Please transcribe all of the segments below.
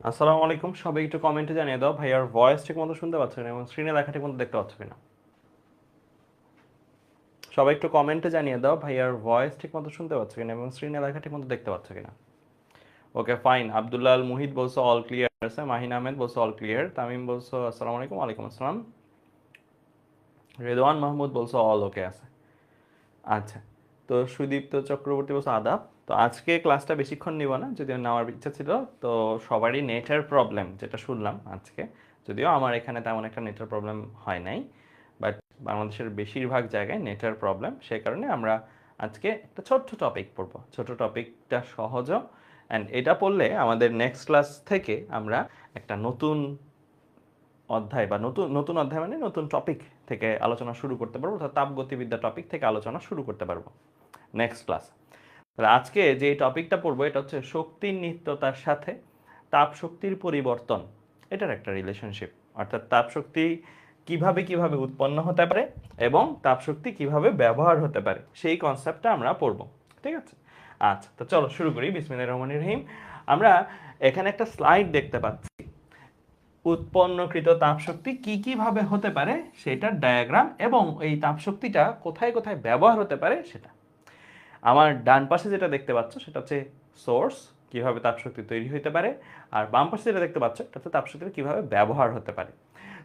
আসসালামু আলাইকুম, সবাই একটু কমেন্টে জানিয়ে দাও ভাইয়ার ভয়েস ঠিক মতো শুনতে পাচ্ছ কিনা এবং স্ক্রিনে লেখা ঠিক মতো দেখতে পাচ্ছ কিনা। সবাই একটু কমেন্টে জানিয়ে দাও ভাইয়ার ভয়েস ঠিক মতো শুনতে পাচ্ছ কিনা এবং স্ক্রিনে লেখা ঠিক মতো দেখতে পাচ্ছ কিনা। ওকে ফাইন, আব্দুল্লাহ আল মুহিত বলছো অল ক্লিয়ার আছে, মাহিন আহমেদ বলছো অল ক্লিয়ার, তামিম বলছো আসসালামু আলাইকুম, ওয়ালাইকুম আসসালাম, রেদওয়ান মাহমুদ বলছো অল ওকে আছে। আচ্ছা, তো সুদীপ্ত চক্রবর্তী বলছো আদাব। তো আজকে ক্লাসটা বেশিক্ষণ নিব না, যদিও নেওয়ার ইচ্ছা ছিল। তো সবারই নেটের প্রবলেম যেটা শুনলাম আজকে, যদিও আমার এখানে তেমন একটা নেটের প্রবলেম হয় নাই, বাট বাংলাদেশের বেশিরভাগ জায়গায় নেটের প্রবলেম, সেই কারণে আমরা আজকে একটা ছোট্ট টপিক পড়বো। ছোট টপিকটা সহজও, অ্যান্ড এটা পড়লে আমাদের নেক্সট ক্লাস থেকে আমরা একটা নতুন অধ্যায় বা নতুন নতুন অধ্যায় মানে নতুন টপিক থেকে আলোচনা শুরু করতে পারবো, অর্থাৎ তাপগতিবিদ্যা টপিক থেকে আলোচনা শুরু করতে পারবো নেক্সট ক্লাস। তাহলে আজকে যে টপিকটা পড়বো এটা হচ্ছে শক্তির নিত্যতার সাথে তাপ শক্তির পরিবর্তন, এটার একটা রিলেশনশিপ। অর্থাৎ তাপ শক্তি কিভাবে কিভাবে উৎপন্ন হতে পারে এবং তাপ শক্তি কিভাবে ব্যবহার হতে পারে, সেই কনসেপ্টটা আমরা পড়বো। ঠিক আছে, আচ্ছা তো চলো শুরু করি। বিসমিল্লাহির রহমানির রহিম। আমরা এখানে একটা স্লাইড দেখতে পাচ্ছি, উৎপন্নকৃত তাপশক্তি কি কিভাবে হতে পারে সেটার ডায়াগ্রাম, এবং এই তাপশক্তিটা কোথায় কোথায় ব্যবহার হতে পারে সেটা। আমার ডান পাশে যেটা দেখতে পাচ্ছ সেটা হচ্ছে সোর্স, কিভাবে তাপশক্তি তৈরি হতে পারে, আর বাম পাশে যেটা দেখতে পাচ্ছ এটা হচ্ছে তাপশক্তির কিভাবে ব্যবহার হতে পারে।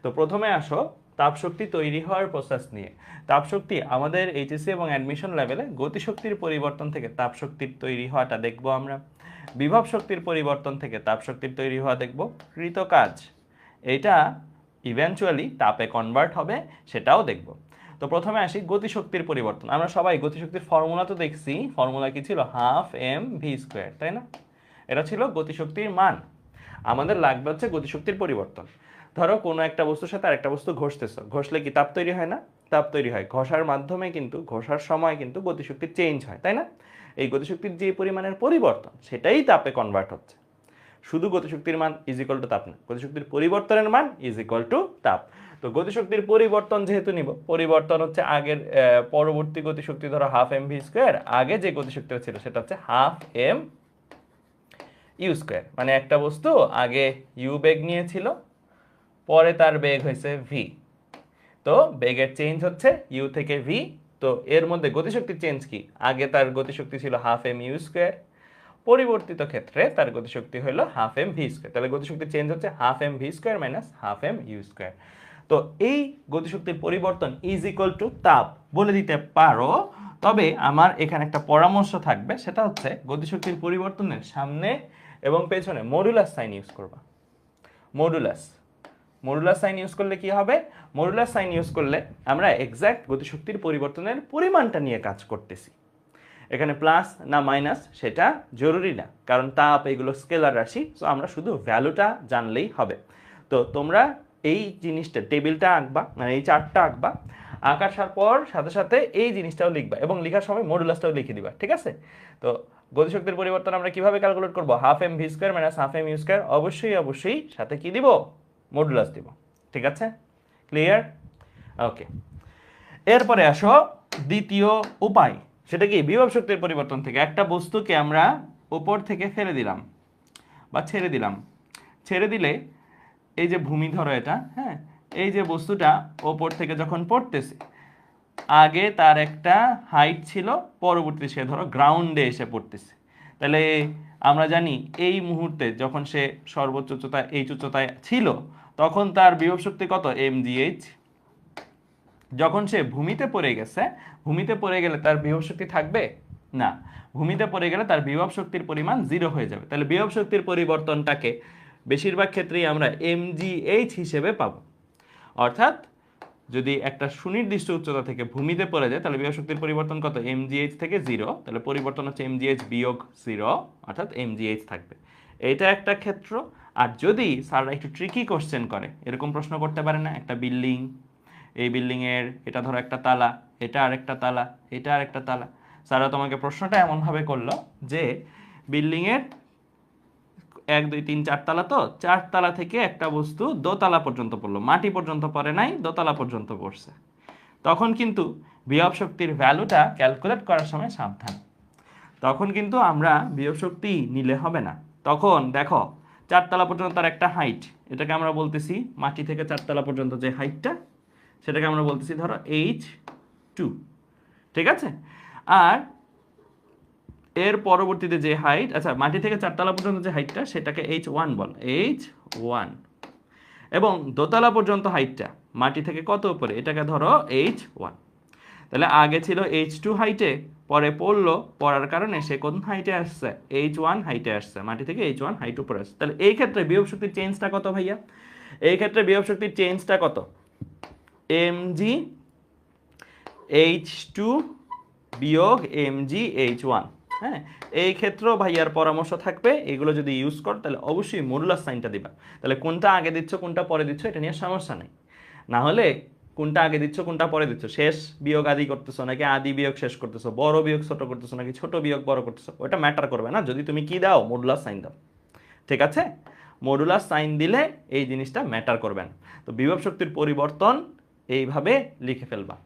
তো প্রথমে আসো তাপশক্তি তৈরি হওয়ার প্রসেস নিয়ে। তাপশক্তি আমাদের এইচএসসি এবং অ্যাডমিশন লেভেলে গতিশক্তির পরিবর্তন থেকে তাপশক্তির তৈরি হওয়াটা দেখবো আমরা, বিভব শক্তির পরিবর্তন থেকে তাপশক্তির তৈরি হওয়া দেখব, কৃতকাজ এইটা ইভেনচুয়ালি তাপে কনভার্ট হবে সেটাও দেখব। তো প্রথমে আসি গতিশক্তির পরিবর্তন। আমরা সবাই গতিশক্তির ফর্মুলা তো দেখছি, ফর্মুলা কি ছিল? হাফ এম ভি স্কোয়ার, তাই না? এটা ছিল গতিশক্তির মান। আমাদের লাগবে হচ্ছে গতিশক্তির পরিবর্তন। ধরো কোনো একটা বস্তুর সাথে আরেকটা বস্তু ঘষতেছো, ঘষলে কি তাপ তৈরি হয় না? তাপ তৈরি হয়। ঘষার মাধ্যমে কিন্তু, ঘষার সময় কিন্তু গতিশক্তির চেঞ্জ হয়, তাই না? এই গতিশক্তির যে পরিমাণের পরিবর্তন সেটাই তাপে কনভার্ট হচ্ছে। শুধু গতিশক্তির মান ইজ ইকুয়াল টু তাপ না, গতিশক্তির পরিবর্তনের মান ইজ ইকুয়াল টু তাপ। তো গতিশক্তির পরিবর্তন যেহেতু নিব, পরিবর্তন হচ্ছে আগের পরবর্তী গতিশক্তি, ধরো হাফ এম ভি স্কোয়ার, আগে যে গতিশক্তিটা ছিল সেটা হচ্ছে হাফ এম ইউ স্কোয়ার। মানে একটা বস্তু আগে ইউ বেগ নিয়েছিল, পরে তার বেগ হয়েছে ভি। তো বেগের চেঞ্জ হচ্ছে ইউ থেকে ভি। তো এর মধ্যে গতিশক্তির চেঞ্জ কি? আগে তার গতিশক্তি ছিল হাফ এম ইউ স্কোয়ার, পরিবর্তিত ক্ষেত্রে তার গতিশক্তি হলো হাফ এম ভি স্কোয়ার। তাহলে গতিশক্তির চেঞ্জ হচ্ছে half M V square minus half M U square. তো এই গতিশক্তির পরিবর্তন ইজ ইকুয়াল টু তাপ বলে দিতে পারো। তবে আমার এখানে একটা পরামর্শ থাকবে, সেটা হচ্ছে গতিশক্তির পরিবর্তনের সামনে এবং পেছনে মডুলাস সাইন ইউজ করবা। মডুলাস মডুলাস সাইন ইউজ করলে কি হবে? মডুলাস সাইন ইউজ করলে আমরা এক্সাক্ট গতিশক্তির পরিবর্তনের পরিমাণটা নিয়ে কাজ করতেছি। এখানে প্লাস না মাইনাস সেটা জরুরি না, কারণ তাপ এগুলো স্কেলার রাশি, সো আমরা শুধু ভ্যালুটা জানলেই হবে। তো তোমরা এই জিনিসটা, টেবিলটা আঁকবা, মানে এই চার্টটা আঁকবা, আঁকার পর সাথে সাথে এই জিনিসটাও লিখবা এবং লেখার সময় মডুলাসটাও লিখে দিবা, ঠিক আছে? তো গতিশক্তির পরিবর্তন আমরা কিভাবে ক্যালকুলেট করবো? Half M V square minus half M U square, অবশ্যই অবশ্যই সাথে কি দিব? মডুলাস দিব। ঠিক আছে, ক্লিয়ার? ওকে, এরপরে আসো দ্বিতীয় উপায়, সেটা কি? বিভব শক্তির পরিবর্তন থেকে একটা বস্তুকে আমরা উপর থেকে ফেলে দিলাম বা ছেড়ে দিলাম। ছেড়ে দিলে এই যে ভূমি, ধরো এটা, হ্যাঁ, এই যে বস্তুটা ওপর থেকে যখন পড়তেছে, আগে তার একটা হাইট ছিল, পরবর্তীতে সে ধরো গ্রাউন্ডে এসে পড়তেছে। তাহলে আমরা জানি এই মুহূর্তে যখন সে সর্বোচ্চ উচ্চতায়, এই উচ্চতায় ছিল, তখন তার বিভব শক্তি কত? mgh। যখন সে ভূমিতে পড়ে গেছে, ভূমিতে পড়ে গেলে তার বিভব শক্তি থাকবে না। ভূমিতে পড়ে গেলে তার বিভব শক্তির পরিমাণ 0 হয়ে যাবে। তাহলে বিভব শক্তির পরিবর্তনটাকে বেশিরভাগ ক্ষেত্রেই আমরা mgh হিসেবে পাবো। অর্থাৎ যদি একটা সুনির্দিষ্ট উচ্চতা থেকে ভূমিতে পড়ে যায়, তাহলে বিভব শক্তির পরিবর্তন কত? mgh থেকে 0, তাহলে পরিবর্তন হচ্ছে mgh বিয়োগ 0, অর্থাৎ mgh থাকবে। এটা একটা ক্ষেত্র। আর যদি স্যাররা একটু ট্রিকি কোশ্চেন করে, এরকম প্রশ্ন করতে পারে না, একটা বিল্ডিং, এই বিল্ডিংয়ের এটা ধরো একটা তালা, এটা আর একটা তালা, এটা আর একটা তালা, স্যাররা তোমাকে প্রশ্নটা এমনভাবে করলো যে বিল্ডিংয়ের 1 2 3 4 তালা, তো 4 তালা থেকে একটা বস্তু দোতলা পর্যন্ত পড়লো, মাটি পর্যন্ত পড়ে নাই, দোতলা পর্যন্ত পড়ছে। তখন কিন্তু বিভব শক্তির ভ্যালুটা ক্যালকুলেট করার সময় সাবধান। তখন কিন্তু আমরা বিভব শক্তি নিলে হবে না। তখন দেখো 4 তলা পর্যন্ত তার একটা হাইট, এটাকে আমরা বলতেছি মাটি থেকে 4 তলা পর্যন্ত যে হাইটটা সেটাকে আমরা বলতেছি ধরো H2, ঠিক আছে। আর এর পরবর্তীতে যে হাইট, আচ্ছা মাটি থেকে 4 তলা পর্যন্ত যে হাইটটা সেটাকে H1 বল, H1। এবং দোতলা পর্যন্ত হাইটটা মাটি থেকে কত উপরে, এটাকে ধরো H1। তাহলে আগে ছিল H2 হাইটে, পরে পড়লো, পড়ার কারণে সে কোন হাইটে আসছে, H1 হাইটে আসছে, মাটি থেকে H1 হাইট উপরে আসছে। তাহলে এই ক্ষেত্রে বিভব শক্তির চেঞ্জটা কত ভাইয়া, এই ক্ষেত্রে বিভব শক্তির চেঞ্জটা কত, mg H2 বিয়োগ mg H1। হ্যাঁ, এই ক্ষেত্রেও ভাইয়ার পরামর্শ থাকবে, এগুলো যদি ইউজ কর তাহলে অবশ্যই মডুলাস সাইনটা দিবা। তাহলে কোনটা আগে দিচ্ছ কোনটা পরে দিচ্ছ এটা নিয়ে সমস্যা নেই, না হলে কোনটা আগে দিচ্ছ কোনটা পরে দিচ্ছ, শেষ বিয়োগ আদি করতেছো নাকি আদি বিয়োগ শেষ করতেছো, বড় বিয়োগ ছোট করতেছো নাকি ছোট বিয়োগ বড় করতেছো, ওটা ম্যাটার করবে না যদি তুমি কি দাও, মডুলাস সাইন দাও। ঠিক আছে, মডুলাস সাইন দিলে এই জিনিসটা ম্যাটার করবে না। তো বিভব শক্তির পরিবর্তন এইভাবে লিখে ফেলবা।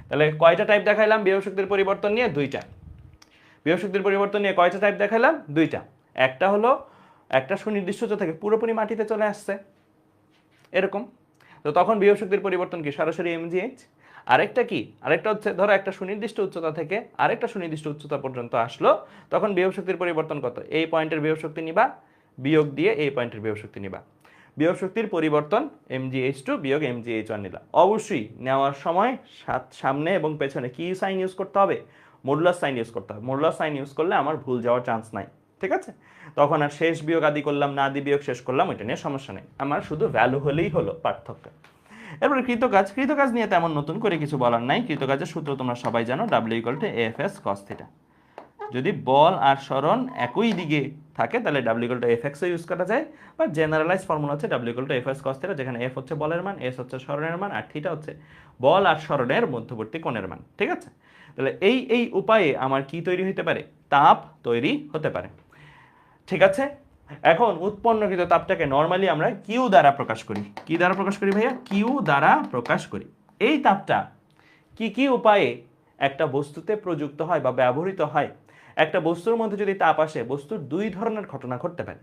তাহলে কয়টা টাইপ দেখাইলাম বিভব শক্তির পরিবর্তন নিয়ে, দুইটা। বিভব শক্তির পরিবর্তন নিয়ে কয়টা টাইপ দেখাইলাম, দুইটা। একটা হলো একটা সুনির্দিষ্ট উচ্চতা থেকে পুরোপুরি মাটিতে চলে আসছে এরকম, তো তখন বিভব শক্তির পরিবর্তন কি সরাসরি mgh। আরেকটা কি, আরেকটা হচ্ছে ধরো একটা সুনির্দিষ্ট উচ্চতা থেকে আরেকটা সুনির্দিষ্ট উচ্চতা পর্যন্ত আসলো, তখন বিভব শক্তির পরিবর্তন কত, এই পয়েন্টের বিভব শক্তি নিবা, বিয়োগ দিয়ে এই পয়েন্টের বিভব শক্তি নিবা। বিভব শক্তির পরিবর্তন mgh2 বিয়োগ mgh1 নিলা। অবশ্যই নেওয়ার সময় সামনে এবং পেছনে কি সাইন ইউজ করতে হবে, মডুলাস সাইন ইউজ করতে হবে। মডুলাস সাইন ইউজ করলে আমার ভুল যাওয়ার চান্স নাই, ঠিক আছে। তখন আর শেষ বিয়োগ আদি করলাম না আদি বিয়োগ শেষ করলাম, ওইটা নিয়ে সমস্যা নেই, আমার শুধু ভ্যালু হলেই হলো পার্থক্য। এরপরে কৃতকাজ, কৃতকাজ নিয়ে তেমন নতুন করে কিছু বলার নাই। কৃতকাজের সূত্র তোমরা সবাই জানো, W=AFS cos θ। যদি বল আর সরণ একই দিকে থাকে তাহলে W=Fx ইউজ করা যায়, বা জেনারেলাইজ ফর্মুলা হচ্ছে W=Fs cos θ, যেখানে F হচ্ছে বলের মান, S হচ্ছে সরণের মান, আর θ হচ্ছে বল আর সরণের মধ্যবর্তী কোণের মান, ঠিক আছে। তাহলে এই উপায়ে আমার কি তৈরি হতে পারে, তাপ তৈরি হতে পারে, ঠিক আছে। এখন উৎপন্নকৃত তাপটাকে নরমালি আমরা কিউ দ্বারা প্রকাশ করি। কি দ্বারা প্রকাশ করি ভাইয়া, কিউ দ্বারা প্রকাশ করি। এই তাপটা কি কি উপায়ে একটা বস্তুতে প্রযুক্ত হয় বা ব্যবহৃত হয়। একটা বস্তুর মধ্যে যদি তাপ আসে, বস্তুর দুই ধরনের ঘটনা ঘটতে পারে।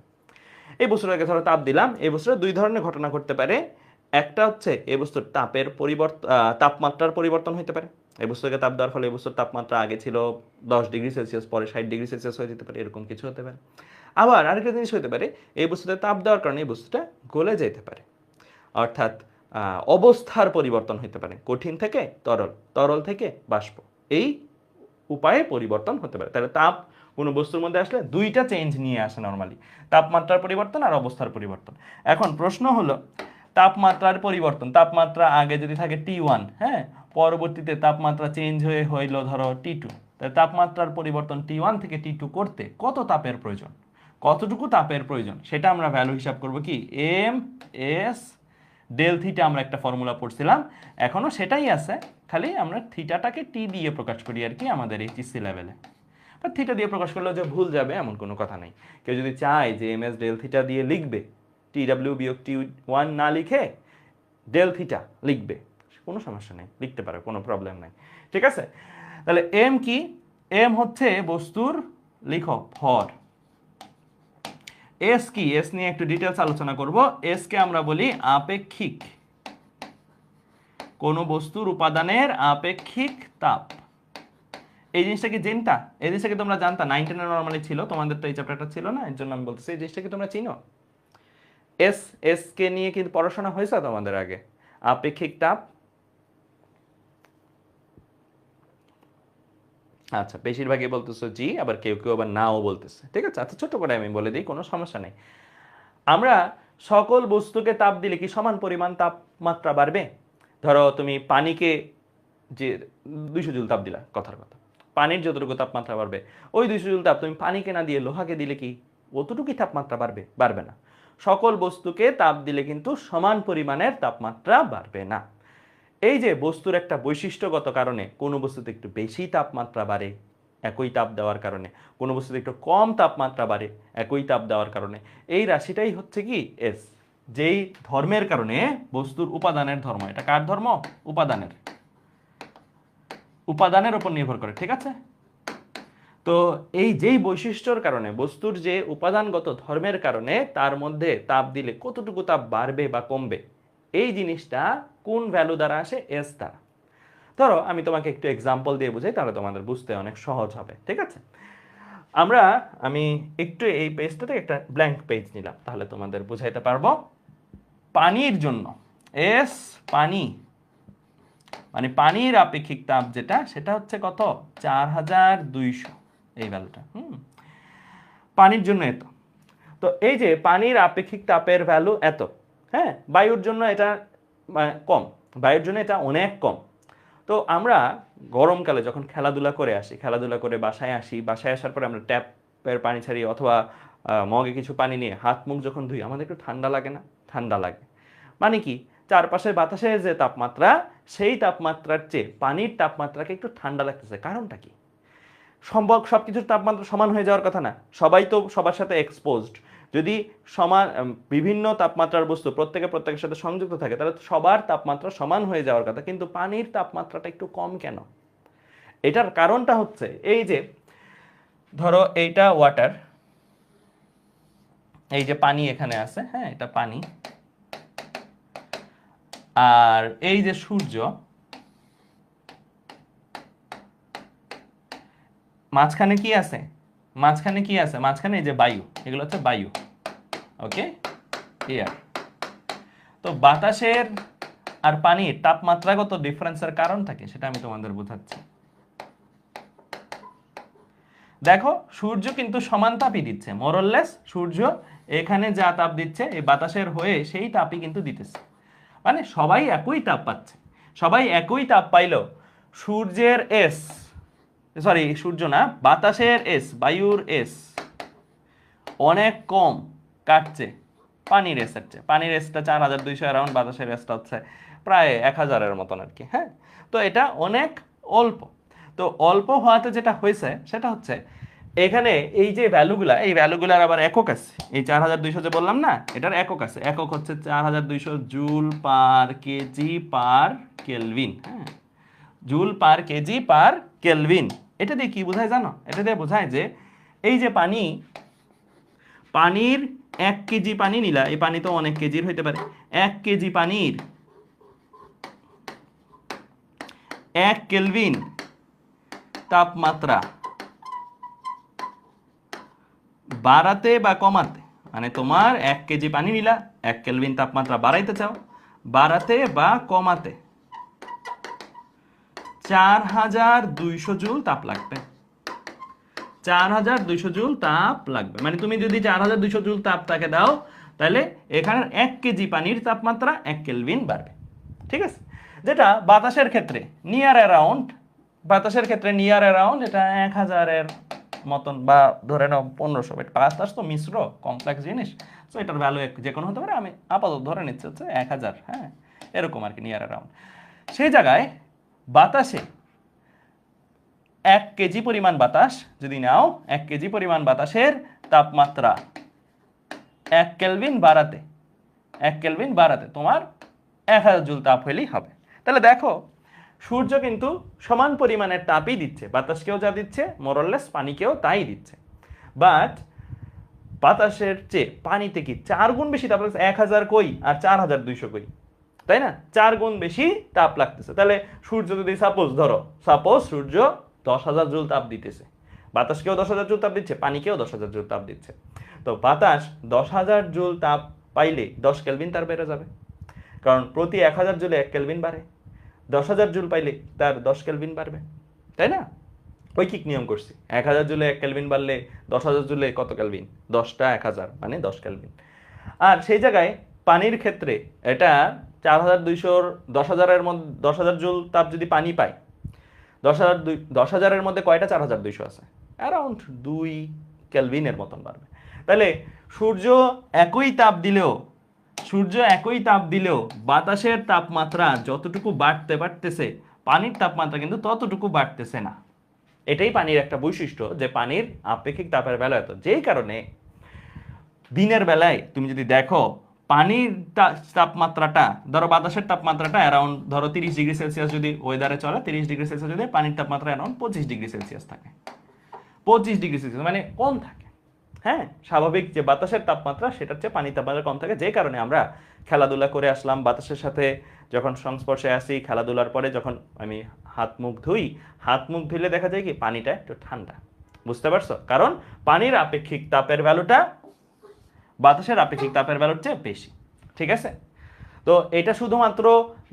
এই বস্তুটাকে ধরো তাপ দিলাম, এই বস্তুটা দুই ধরনের ঘটনা ঘটতে পারে। একটা হচ্ছে এই বস্তুর তাপের পরিবর্তন, তাপমাত্রার পরিবর্তন হতে পারে। এই বস্তুকে তাপ দেওয়ার ফলে এই বস্তুর তাপমাত্রা আগে ছিল 10 ডিগ্রি সেলসিয়াস, পরে 60 ডিগ্রি সেলসিয়াস হয়ে যেতে পারে, এরকম কিছু হতে পারে। আবার আরেকটা জিনিস হতে পারে, এই বস্তুতে তাপ দেওয়ার কারণে এই বস্তুটা গলে যেতে পারে, অর্থাৎ অবস্থার পরিবর্তন হতে পারে, কঠিন থেকে তরল, তরল থেকে বাষ্প, এই উপায়ে পরিবর্তন হতে পারে। তাহলে তাপ কোনো বস্তুর মধ্যে আসলে দুইটা চেঞ্জ নিয়ে আসে নরমালি, তাপমাত্রার পরিবর্তন আর অবস্থার পরিবর্তন। এখন প্রশ্ন হলো তাপমাত্রার পরিবর্তন, তাপমাত্রা আগে যদি থাকে T1, হ্যাঁ, পরবর্তীতে তাপমাত্রা চেঞ্জ হয়ে হইলো ধরো T2, তাহলে তাপমাত্রার পরিবর্তন T1 থেকে T2 করতে কত তাপের প্রয়োজন, কতটুকু তাপের প্রয়োজন, সেটা আমরা ভ্যালু হিসাব করব কি এম এস ডেল থিটা। আমরা একটা ফর্মুলা পড়ছিলাম, এখনো সেটাই আছে, খালি আমরা থিটাটাকে টি দিয়ে প্রকাশ করি আর কি আমাদের এইচএসসি লেভেলে। বা থিটা দিয়ে প্রকাশ করলে যে ভুল যাবে এমন কোনো কথা নেই। কেউ যদি চায় যে এম এস ডেল থিটা দিয়ে লিখবে, টি ডাব্লিউ বিয়োগ T1 না লিখে ডেল থিটা লিখবে, কোনো সমস্যা নেই, লিখতে পারে, কোনো প্রবলেম নাই, ঠিক আছে। তাহলে এম কি, এম হচ্ছে বস্তুর, লিখো ভর। এস কি, এস নিয়ে একটু ডিটেলস আলোচনা করব। এস কে আমরা বলি আপেক্ষিক, কোন বস্তুর উপাদানের আপেক্ষিক তাপ। এই জিনিসটা কি জানতা, এই জিনিসটা কি তোমরা জানতা, 9 10 নরমালি ছিল, তোমাদের তো এই চ্যাপ্টারটা ছিল না, এর জন্য আমি বলতেছি এই জিনিসটা কি তোমরা চিনো। এস, এস কে নিয়ে কি পড়াশোনা হয়েছে তোমাদের আগে, আপেক্ষিক তাপ। আচ্ছা, বেশিরভাগই বলতেছো জি, আবার কেউ কেউ আবার নাও বলতেছে, ঠিক আছে। আচ্ছা, ছোট করে আমি বলে দিই, কোনো সমস্যা নেই। আমরা সকল বস্তুকে তাপ দিলে কি সমান পরিমাণ তাপমাত্রা বাড়বে। ধরো তুমি পানিকে যে 200 জুল তাপ দিলা, কথার কথা, পানির যতটুকু তাপমাত্রা বাড়বে, ওই 200 জুল তাপ তুমি পানিকে না দিয়ে লোহাকে দিলে কি অতটুকুই তাপমাত্রা বাড়বে, বাড়বে না। সকল বস্তুকে তাপ দিলে কিন্তু সমান পরিমাণের তাপমাত্রা বাড়বে না। এই যে বস্তুর একটা বৈশিষ্ট্যগত কারণে কোনো বস্তুতে একটু বেশি তাপমাত্রা বাড়ে একই তাপ দেওয়ার কারণে, কোনো বস্তুতে একটু কম তাপমাত্রা বাড়ে একই তাপ দেওয়ার কারণে, এই রাশিটাই হচ্ছে কি এস। যেই ধর্মের কারণে বস্তুর উপাদানের ধর্ম, এটা কার ধর্ম, উপাদানের, উপাদানের উপর নির্ভর করে, ঠিক আছে। তো এই যেই বৈশিষ্ট্যর কারণে, বস্তুর যে উপাদানগত ধর্মের কারণে তার মধ্যে তাপ দিলে কতটুকু তাপ বাড়বে বা কমবে, এই জিনিসটা কোন ভ্যালু দ্বারা আসে? এস দ্বারা। ধরো আমি তোমাকে একটু এক্সাম্পল দিয়ে বুঝাই, তাহলে তোমাদের বুঝতে অনেক সহজ হবে, ঠিক আছে? আমি একটু এই পেজটাতে একটা ব্ল্যাঙ্ক পেজ নিলাম, তাহলে তোমাদের বুঝাইতে পারবো। পানির জন্য এস, পানি মানে পানির আপেক্ষিক তাপ যেটা, সেটা হচ্ছে কত? 4200, এই ভ্যালুটা। পানির জন্য এত। তো এই যে পানির আপেক্ষিক তাপের ভ্যালু এত, হ্যাঁ, বায়ুর জন্য এটা কম, বায়ুর জন্য এটা অনেক কম। তো আমরা গরমকালে যখন খেলাধুলা করে আসি, খেলাধুলা করে বাসায় আসি, বাসায় আসার পরে আমরা ট্যাপের পানি ছাড়ি অথবা মগে কিছু পানি নিয়ে হাত মুখ যখন ধুই, আমাদের একটু ঠান্ডা লাগে না? ঠান্ডা লাগে। মানে কি, চারপাশের বাতাসের যে তাপমাত্রা, সেই তাপমাত্রার চেয়ে পানির তাপমাত্রাকে একটু ঠান্ডা লাগতেছে। কারণটা কি? সম্ভব সবকিছুর তাপমাত্রা সমান হয়ে যাওয়ার কথা না, সবাই তো সবার সাথে এক্সপোজড। যদি সমান বিভিন্ন তাপমাত্রার বস্তু প্রত্যেকের সাথে সংযুক্ত থাকে, তাহলে সবার তাপমাত্রা সমান হয়ে যাওয়ার কথা, কিন্তু পানির তাপমাত্রাটা একটু কম কেন? এটার কারণটা হচ্ছে এই যে, ধরো এইটা ওয়াটার, এই যে পানি এখানে আছে, হ্যাঁ, এটা পানি। আর এই যে সূর্য, মাঝখানে কি আছে? মাঝখানে এই যে বায়ু, এগুলো হচ্ছে বায়ু, ওকে, এয়ার। তো বাতাসের আর পানির তাপমাত্রাগত ডিফারেন্সের কারণ থাকে, সেটা আমি তোমাদের বোঝাচ্ছি। দেখো, সূর্য কিন্তু সমান তাপই দিচ্ছে, মোরলেস। সূর্য এখানে যা তাপ দিচ্ছে, এই বাতাসের হয়ে সেই তাপই কিন্তু দিতেছে। মানে সবাই একই তাপ পাচ্ছে। সবাই একই তাপ পাইলেও সূর্যের এস, সরি সূর্য না, বাতাসের এস, বায়ুর এস অনেক কম কাটছে পানির এসের চেয়ে। পানির এসটা 4200 অ্যারাউন্ড, বাতাসের এসটা হচ্ছে প্রায় 1000-এর মতন আর কি, হ্যাঁ। তো এটা অনেক অল্প। তো অল্প হওয়াতে যেটা হয়েছে সেটা হচ্ছে, এখানে এই যে ভ্যালুগুলা, এই ভ্যালুগুলার আবার একক আছে। এই 4200 যে বললাম না, এটার একক আছে। একক হচ্ছে 4200 joule per KG per kelvin, হ্যাঁ, joule per KG per kelvin. এটা দিয়ে কি বোঝায় জানো? এটা দিয়ে বোঝায় যে এই যে পানির 1 কেজি পানি নিলা, এই পানি তো অনেক কেজির হইতে পারে, 1 কেজি পানির 1 কেলভিন তাপমাত্রা বাড়াতে বা কমাতে, মানে তোমার 1 কেজি পানি নিলা, 1 কেলভিন তাপমাত্রা বাড়াইতে চাও, বাড়াতে বা কমাতে 4200 জুল তাপ লাগবে। 4200 জুল তাপ লাগবে। মানে তুমি যদি 4200 জুল তাপ তাকে দাও, তাহলে এখানে 1 কেজি পানির তাপমাত্রা 1 কেলভিন বাড়বে, ঠিক আছে? যেটা বাতাসের ক্ষেত্রে নিয়ার অ্যারাউন্ড, এটা 1000-এর মতন, বা ধরে নাও 1500। বাতাস তো মিশ্র কমপ্লেক্স জিনিস, তো এটার ভ্যালু যে কোনো হতে পারে। আমি আপাতত ধরে নিচ্ছি হচ্ছে 1000, হ্যাঁ, এরকম আর কি, নিয়ার অ্যারাউন্ড। সেই জায়গায় বাতাসে 1 কেজি পরিমাণ বাতাস যদি নাও, 1 কেজি পরিমাণ বাতাসের তাপমাত্রা 1 কেলভিন বাড়াতে তোমার 1000 জুল তাপ হলেই হবে। তাহলে দেখো, সূর্য কিন্তু সমান পরিমাণের তাপই দিচ্ছে, বাতাসকেও যা দিচ্ছে মোরলেস পানিকেও তাই দিচ্ছে। বাট বাতাসের চেয়ে পানিতে কি 4 গুণ বেশি তাপ লাগছে? 1000 কই আর 4200 কই, তাই না? 4 গুণ বেশি তাপ লাগতেছে। তাহলে সূর্য যদি সাপোজ সূর্য 10,000 জুল তাপ দিতেছে, বাতাসকেও 10,000 জুল তাপ দিচ্ছে, পানিকেও 10,000 জুল তাপ দিচ্ছে। তো বাতাস 10,000 জুল তাপ পাইলে 10 কেলভিন তার বেড়ে যাবে, কারণ প্রতি 1000 জুলে 1 কেলভিন বাড়ে। 10,000 জুল পাইলে তার 10 কেলভিন বাড়বে, তাই না? ঐকিক নিয়ম করছি। 1000 জুলে 1 কেলভিন বাড়লে 10,000 জুলে কত কেলভিন? 10টা 1000 মানে 10 কেলভিন। আর সেই জায়গায় পানির ক্ষেত্রে এটা 4200, 10,000-এর মধ্যে 10,000 জুল তাপ যদি পানি পায়, 10,000-এর মধ্যে কয়টা 4200 আছে? অ্যারাউন্ড 2 কেলভিনের মতন বাড়বে। তাহলে সূর্য একই তাপ দিলেও বাতাসের তাপমাত্রা যতটুকু বাড়তে পারতেছে, পানির তাপমাত্রা কিন্তু ততটুকু বাড়তেছে না। এটাই পানির একটা বৈশিষ্ট্য, যে পানির আপেক্ষিক তাপের ভ্যালু এত। যেই কারণে দিনের বেলায় তুমি যদি দেখো, পানির তাপমাত্রাটা, ধরো বাতাসের তাপমাত্রাটা অ্যারাউন্ড, ধরো 30 ডিগ্রি সেলসিয়াস যদি ওয়েদারে চলে, 30 ডিগ্রি সেলসিয়াস যদি, পানির তাপমাত্রা অ্যারাউন্ড 25 ডিগ্রি সেলসিয়াস থাকে। 25 ডিগ্রি সেলসিয়াস, মানে কম থাকে। হ্যাঁ, স্বাভাবিক যে বাতাসের তাপমাত্রা সেটার চেয়ে পানির তাপমাত্রা কম থাকে, যে কারণে আমরা খেলাধুলা করে আসলাম, বাতাসের সাথে যখন সংস্পর্শে আসি, খেলাধুলার পরে যখন আমি হাত মুখ ধুই, হাত মুখ ধুইলে দেখা যায় কি পানিটা একটু ঠান্ডা। বুঝতে পারছো? কারণ পানির আপেক্ষিক তাপের ভ্যালুটা বাতাসের আপেক্ষিক তাপের ভ্যালুর চেয়ে বেশি। ঠিক আছে? তো এটা শুধুমাত্র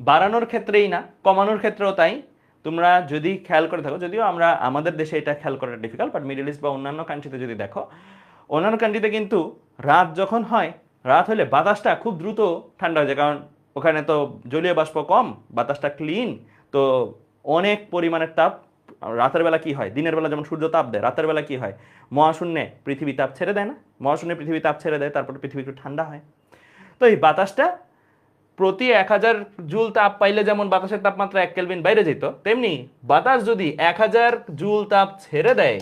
বাড়ানোর ক্ষেত্রেই না, কমানোর ক্ষেত্রেও তাই। তোমরা যদি খেয়াল করে থাকো, যদিও আমরা আমাদের দেশে এটা খেয়াল করা ডিফিকাল্ট, বাট মিডল ইস্ট বা অন্যান্য কান্ট্রিতে যদি দেখো, অন্যান্য কান্ট্রিতে কিন্তু রাত যখন হয়, রাত হলে বাতাসটা খুব দ্রুত ঠান্ডা হয়ে যায়, কারণ ওখানে তো জলীয় বাষ্প কম, বাতাসটা ক্লিন, তো অনেক পরিমাণের তাপ। রাতের বেলা কি হয়, দিনের বেলা যেমন সূর্য তাপ দেয়, রাতের বেলা কি হয়, মহাশূন্যে পৃথিবী তাপ ছেড়ে দেয় না, মহাশূন্যে পৃথিবী তাপ ছেড়ে দেয়, তারপর পৃথিবী একটু ঠান্ডা হয়। তো এই বাতাসটা প্রতি 1000 জুল তাপ পাইলে যেমন বাতাসের তাপমাত্রা 1 কেলভিন বাইরে যেত, তেমনি বাতাস যদি 1000 জুল তাপ ছেড়ে দেয়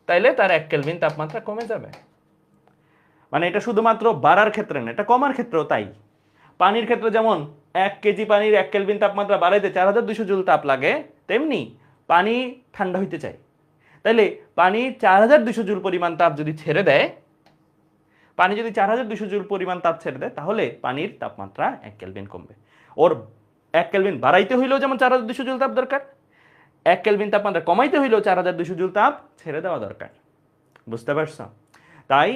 তাইলে তার 1 কেলভিন তাপমাত্রা কমে যাবে। মানে এটা শুধুমাত্র বাড়ার ক্ষেত্রে না, এটা কমার ক্ষেত্রেও তাই। পানির ক্ষেত্রে যেমন 1 কেজি পানির 1 কেলভিন তাপমাত্রা বাড়াইতে 4200 জুল তাপ লাগে, তেমনি পানি ঠান্ডা হইতে চায়, তাইলে পানি 4200 জুল পরিমাণ তাপ যদি ছেড়ে দেয়, পানি যদি 4200 জুল পরিমাণ তাপ ছেড়ে দেয়, তাহলে পানির তাপমাত্রা 1 কেলভিন কমবে। ওর 1 কেলভিন বাড়াইতে হইলেও যেমন 4200 জুল তাপ দরকার, 1 কেলভিন তাপমাত্রা কমাইতে হইলেও 4200 জুল তাপ ছেড়ে দেওয়া দরকার। বুঝতে পারছো? তাই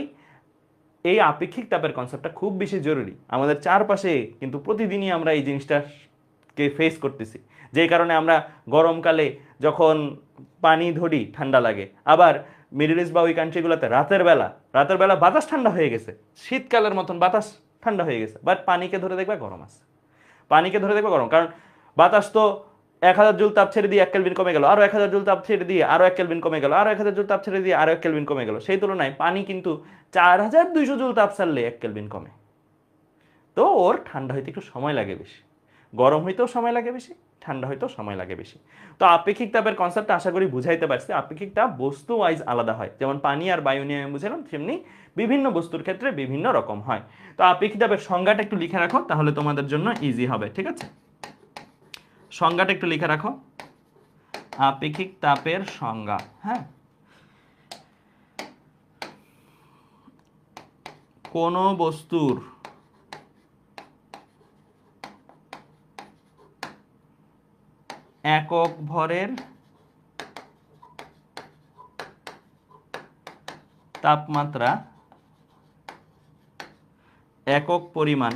এই আপেক্ষিক তাপের কনসেপ্টটা খুব বেশি জরুরি। আমাদের চারপাশে কিন্তু প্রতিদিনই আমরা এই জিনিসটাকে ফেস করতেছি, যেই কারণে আমরা গরমকালে যখন পানি ধরি ঠান্ডা লাগে, আবার মিডল ইস্ট বা ওই কান্ট্রিগুলোতে রাতের বেলা বাতাস ঠান্ডা হয়ে গেছে, শীতকালের মতন বাতাস ঠান্ডা হয়ে গেছে, বাট পানিকে ধরে দেখবে গরম আছে, পানিকে ধরে দেখবে গরম, কারণ বাতাস তো 1000 জুল তাপ ছেড়ে দিয়ে 1 কেলভিন কমে গেল, আরো 1000 জুল তাপ ছেড়ে দিয়ে আরো 1 কেলভিন কমে গেল, আরো 1000 জুল তাপ ছেড়ে দিয়ে আরো 1 কেলভিন কমে গেল। সেই তুলনায় পানি কিন্তু 4200 জুল তাপ ছাড়লে 1 কেলভিন কমে। তো ওর ঠান্ডা হইতে একটু সময় লাগে বেশি, গরম হইতেও সময় লাগে বেশি, ঠান্ডা হইতেও সময় লাগে বেশি। তো আপেক্ষিক তাপের কনসেপ্টটা আশা করি বুঝাইতে পারছি। আপেক্ষিক তাপ বস্তু ওয়াইজ আলাদা হয়, যেমন পানি আর বায়ু নিয়ে আমি বুঝালাম, তেমনি বিভিন্ন বস্তুর ক্ষেত্রে বিভিন্ন রকম হয়। তো আপেক্ষিক তাপের সংজ্ঞাটা একটু লিখে রাখো, তাহলে তোমাদের জন্য ইজি হবে। ঠিক আছে, সংজ্ঞাটা একটু লিখে রাখো, আপেক্ষিক তাপের সংজ্ঞা। হ্যাঁ, কোন বস্তুর একক ভরের তাপমাত্রা একক পরিমাণ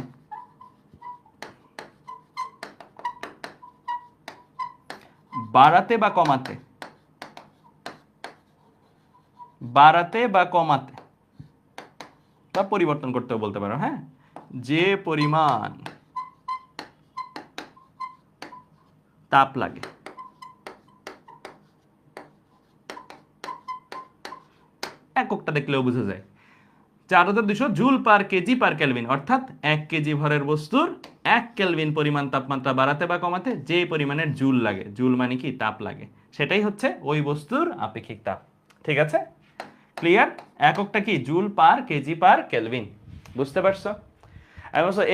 বাড়াতে বা কমাতে বা পরিবর্তন করতেও বলতে পারো, হ্যাঁ, যে পরিমাণ তাপ লাগে, এককটা দেখলেও বোঝা যায়, 4200 joule per KG per kelvin, অর্থাৎ 1 কেজি ভরের বস্তুর 1 কেলভিন পরিমাণ তাপমাত্রা বাড়াতে বা কমাতে যে পরিমাণের জুল লাগে, জুল মানে কি তাপ লাগে, সেটাই হচ্ছে ওই বস্তুর আপেক্ষিক তাপ। ঠিক আছে, ক্লিয়ার? এককটা কি joule per KG per kelvin. বুঝতে পারছো?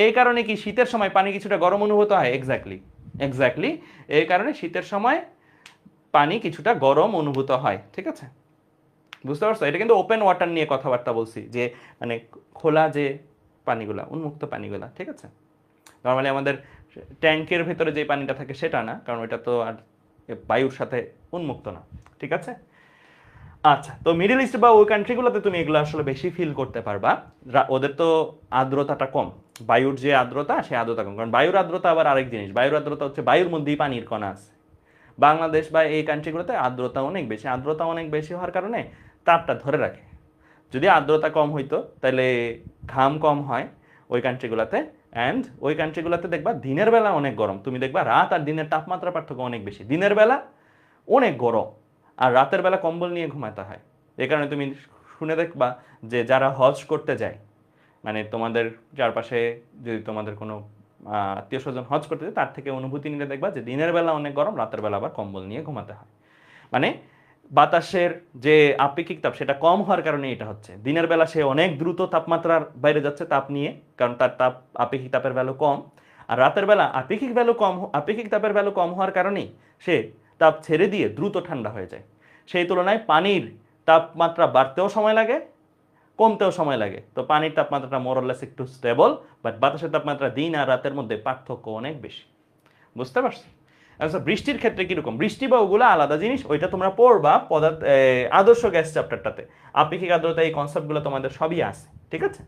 এই কারণে কি শীতের সময় পানি কিছুটা গরম অনুভূত হয়? এক্স্যাক্টলি এই কারণে শীতের সময় পানি কিছুটা গরম অনুভূত হয়। ঠিক আছে, বুঝতে পারছো? এটা কিন্তু ওপেন ওয়াটার নিয়ে কথাবার্তা বলছি, যে মানে খোলা যে পানিগুলা, উন্মুক্ত পানিগুলা। ঠিক আছে, নর্মালি আমাদের ট্যাঙ্কের ভেতরে যে পানিটা থাকে সেটা না, কারণ ওইটা তো আর বায়ুর সাথে উন্মুক্ত না। ঠিক আছে, আচ্ছা, তো মিডল ইস্ট বা ওই কান্ট্রিগুলোতে তুমি এগুলো আসলে বেশি ফিল করতে পারবা। ওদের তো আর্দ্রতাটা কম, বায়ুর যে আর্দ্রতা সে আর্দ্রতা কম, কারণ বায়ুর আর্দ্রতা আবার আরেক জিনিস। বায়ুর আর্দ্রতা হচ্ছে বায়ুর মধ্যেই পানির কণা আছে। বাংলাদেশ বা এই কান্ট্রিগুলোতে আর্দ্রতা অনেক বেশি, আর্দ্রতা অনেক বেশি হওয়ার কারণে তাপটা ধরে রাখে। যদি আর্দ্রতা কম হইতো তাহলে ঘাম কম হয় ওই কান্ট্রিগুলোতে, অ্যান্ড ওই কান্ট্রিগুলোতে দেখবা দিনের বেলা অনেক গরম। তুমি দেখবা রাত আর দিনের তাপমাত্রা পার্থক্য অনেক বেশি, দিনের বেলা অনেক গরম আর রাতের বেলা কম্বল নিয়ে ঘুমাতে হয়। এই কারণে তুমি শুনে দেখবা যে যারা হজ করতে যায়, মানে তোমাদের চারপাশে যদি তোমাদের কোনো আত্মীয় স্বজন হজ করতে যায়, তার থেকে অনুভূতি নিলে দেখবা যে দিনের বেলা অনেক গরম, রাতের বেলা আবার কম্বল নিয়ে ঘুমাতে হয়। মানে বাতাসের যে আপেক্ষিক তাপ সেটা কম হওয়ার কারণে এটা হচ্ছে। দিনের বেলা সে অনেক দ্রুত তাপমাত্রার বাইরে যাচ্ছে তাপ নিয়ে, কারণ তার তাপ আপেক্ষিক তাপের ভ্যালু কম। আর রাতের বেলা আপেক্ষিক তাপের ভ্যালু কম হওয়ার কারণেই সে তাপ ছেড়ে দিয়ে দ্রুত ঠান্ডা হয়ে যায়। সেই তুলনায় পানির তাপমাত্রা বাড়তেও সময় লাগে, কমতেও সময় লাগে। তো পানির তাপমাত্রাটা মোরলেস একটু স্টেবল, বাট বাতাসের তাপমাত্রা দিন আর রাতের মধ্যে পার্থক্য অনেক বেশি। বুঝতে পারছো? আচ্ছা, বৃষ্টির ক্ষেত্রে কিরকম? বৃষ্টি বা ওগুলো আলাদা জিনিস, ওইটা তোমরা পড়বা আদর্শ গ্যাস চ্যাপ্টারটাতে। আপেক্ষিক আর্দ্রতা এই কনসেপ্টগুলো তোমাদের সবই আছে, ঠিক আছে?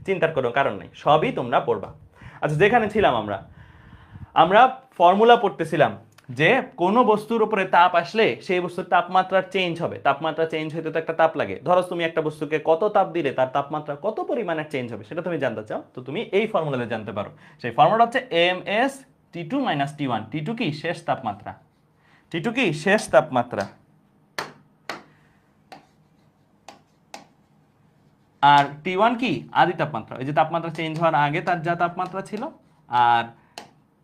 চিন্তার কোনো কারণ নেই, সবই তোমরা পড়বা। আচ্ছা, যেখানে ছিলাম আমরা ফর্মুলা পড়তেছিলাম যে কোনো বস্তুর উপরে তাপ আসলে সেই বস্তুর তাপমাত্রা চেঞ্জ হবে। তাপমাত্রা চেঞ্জ হইতে তো একটা তাপ লাগে। ধরো তুমি একটা বস্তুকে কত তাপ দিলে তার তাপমাত্রা কত পরিমাণে চেঞ্জ হবে সেটা তুমি জানতে চাও, তো তুমি এই ফর্মুলাতে জানতে পারো। সেই ফর্মুলা হচ্ছে ms T2 - T1। T2 কি? শেষ তাপমাত্রা। T2 কি? শেষ তাপমাত্রা। আর T1 কি? আদি তাপমাত্রা। ওই যে তাপমাত্রা চেঞ্জ হওয়ার আগে তার যা তাপমাত্রা ছিল, আর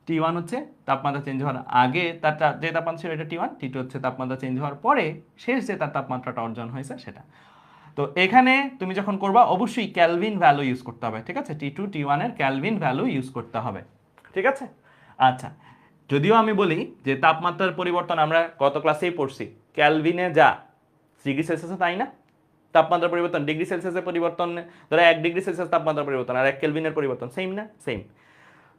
T1 হচ্ছে তাপমাত্রা চেঞ্জ হওয়ার আগে তার যে তাপমাত্রা ছিল এটা T1, T2 হচ্ছে তাপমাত্রা চেঞ্জ হওয়ার পরে শেষ যে তার তাপমাত্রাটা অর্জন হয়েছে সেটা। তো এখানে তুমি যখন করবা অবশ্যই ক্যালভিন ভ্যালু ইউজ করতে হবে, ঠিক আছে? T2 T1 এর ক্যালভিন ভ্যালু ইউজ করতে হবে, ঠিক আছে? আচ্ছা, যদিও আমি বলি যে তাপমাত্রার পরিবর্তন আমরা গত ক্লাসেই পড়ছি, ক্যালভিনে যা ডিগ্রি সেলসিয়াসে তাই না? তাপমাত্রার পরিবর্তন ডিগ্রি সেলসিয়াসের পরিবর্তন, ধরো 1 ডিগ্রি সেলসিয়াস তাপমাত্রার পরিবর্তন আর 1 কেলভিনের পরিবর্তন সেম না? সেম।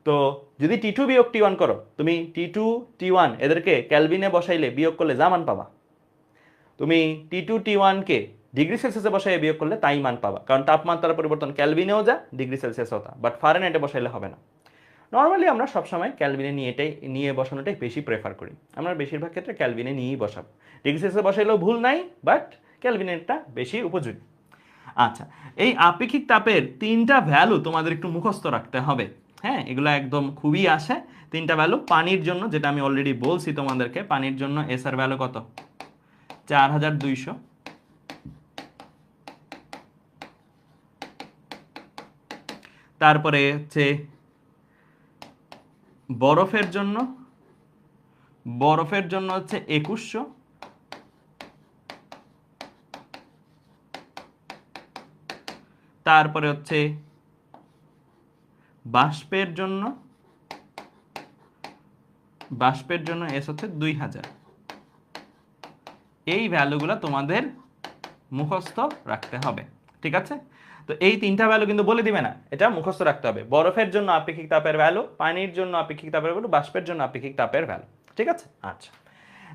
তো যদি T2 বিয়োগ T1 করো, তুমি T2 T1 এদেরকে ক্যালভিনে বসাইলে বিয়োগ করলে যা মান পাবা, তুমি T2 T1 কে ডিগ্রি সেলসিয়াসে বসাইয়ে বিয়োগ করলে তাই মান পাবা, কারণ তাপমাত্রার পরিবর্তন ক্যালভিনেও যা ডিগ্রি সেলসিয়াসেও তা, বাট ফারেনহাইটে বসাইলে হবে না। নর্মালি আমরা সবসময় ক্যালভিনে নিয়ে বসানোটাই বেশি প্রেফার করি। আমরা বেশিরভাগ ক্ষেত্রে ক্যালভিনে নিয়েই বসাবো। ডিগ্রি সেলসিয়াসে বসাইলেও ভুল নাই, বাট ক্যালভিনেরটা বেশি উপযোগী। আচ্ছা, এই আপেক্ষিক তাপের 3টা ভ্যালু তোমাদের একটু মুখস্থ রাখতে হবে। হ্যাঁ, এগুলো একদম খুবই আসে 3টা ভ্যালু। পানির জন্য, যেটা আমি অলরেডি বলছি তোমাদেরকে, পানির জন্য এস এর ভ্যালু কত? 4200। তারপরে হচ্ছে বরফের জন্য হচ্ছে 2100। তারপরে হচ্ছে বাষ্পের জন্য এস হচ্ছে 2000। এই ভ্যালুগুলো তোমাদের মুখস্থ রাখতে হবে, ঠিক আছে? তো এই 3টা ভ্যালু কিন্তু বলে দিবে না, এটা মুখস্থ রাখতে হবে। বরফের জন্য আপেক্ষিক তাপের ভ্যালু, পানির জন্য আপেক্ষিক তাপের ভ্যালু, বাষ্পের জন্য আপেক্ষিক তাপের ভ্যালু, ঠিক আছে? আচ্ছা,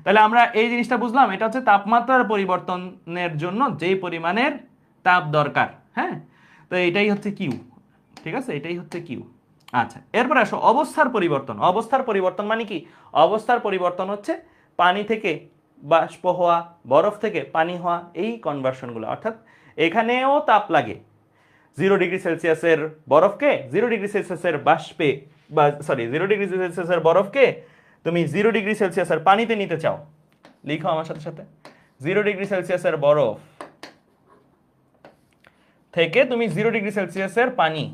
তাহলে আমরা এই জিনিসটা বুঝলাম, এটা হচ্ছে তাপমাত্রার পরিবর্তনের জন্য যেই পরিমাণের তাপ দরকার। হ্যাঁ, তো এটাই হচ্ছে কিউ, ঠিক আছে? এটাই হচ্ছে কিউ। আচ্ছা, এরপর আসো অবস্থার পরিবর্তন। অবস্থার পরিবর্তন মানে কি? অবস্থার পরিবর্তন হচ্ছে পানি থেকে বাষ্প হওয়া, বরফ থেকে পানি হওয়া, এই কনভার্সনগুলো। অর্থাৎ এখানেও তাপ লাগে। 0 ডিগ্রি সেলসিয়াসের বরফকে 0 ডিগ্রি সেলসিয়াসের বাষ্পে, বা সরি 0 ডিগ্রি সেলসিয়াসের বরফকে তুমি 0 ডিগ্রি সেলসিয়াসের পানিতে নিতে চাও, লিখো আমার সাথে সাথে। 0 ডিগ্রি সেলসিয়াসের বরফ থেকে তুমি 0 ডিগ্রি সেলসিয়াসের পানি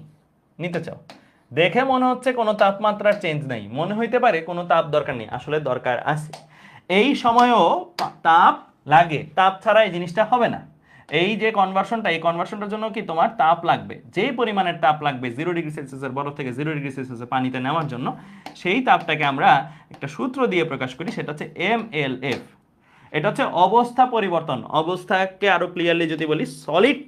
নিতে চাও। দেখে মনে হচ্ছে কোনো তাপমাত্রার চেঞ্জ নেই, মনে হইতে পারে কোনো তাপ দরকার নেই, আসলে দরকার আছে। এই সময়েও তাপ লাগে, তাপ ছাড়া এই জিনিসটা হবে না। এই যে কনভার্সনটা, এই কনভার্সনটার জন্য কি তোমার তাপ লাগবে। যে পরিমাণের তাপ লাগবে 0 ডিগ্রি সেলসিয়াসের বরফ থেকে 0 ডিগ্রি সেলসিয়াসের পানিতে নেওয়ার জন্য, সেই তাপটাকে আমরা একটা সূত্র দিয়ে প্রকাশ করি, সেটা হচ্ছে mLF। এটা হচ্ছে অবস্থা পরিবর্তন। অবস্থাকে আরো ক্লিয়ারলি যদি বলি, সলিড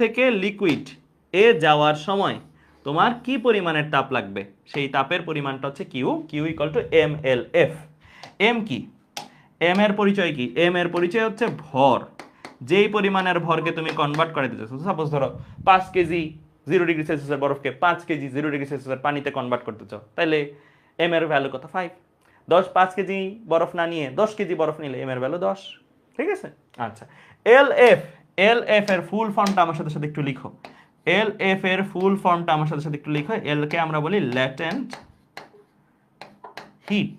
থেকে লিকুইড এ যাওয়ার সময় তোমার কি পরিমাণের তাপ লাগবে, সেই তাপের পরিমাণটা হচ্ছে Q equal to mLF। M কি? এম এর পরিচয় কি? এম এর পরিচয় হচ্ছে ভর। যেই পরিমাণের ভরকে তুমি কনভার্ট করে দিতে চাও, সাপোজ ধরো 5 কেজি 0 ডিগ্রি সেলসিয়াসের বরফকে 5 কেজি 0 ডিগ্রি সেলসিয়াসের পানিতে কনভার্ট করতে চাও, তাহলে এম এর ভ্যালু কত? 5। 5 কেজি বরফ না নিয়ে 10 কেজি বরফ নিলে এম এর ভ্যালু 10, ঠিক আছে? আচ্ছা, এলএফ এর ফুল ফর্মটা আমার সাথে সাথে একটু লিখো। এলএফ এর ফুল ফর্মটা আমার সাথে সাথে একটু লিখো। এল কে আমরা বলি latent heat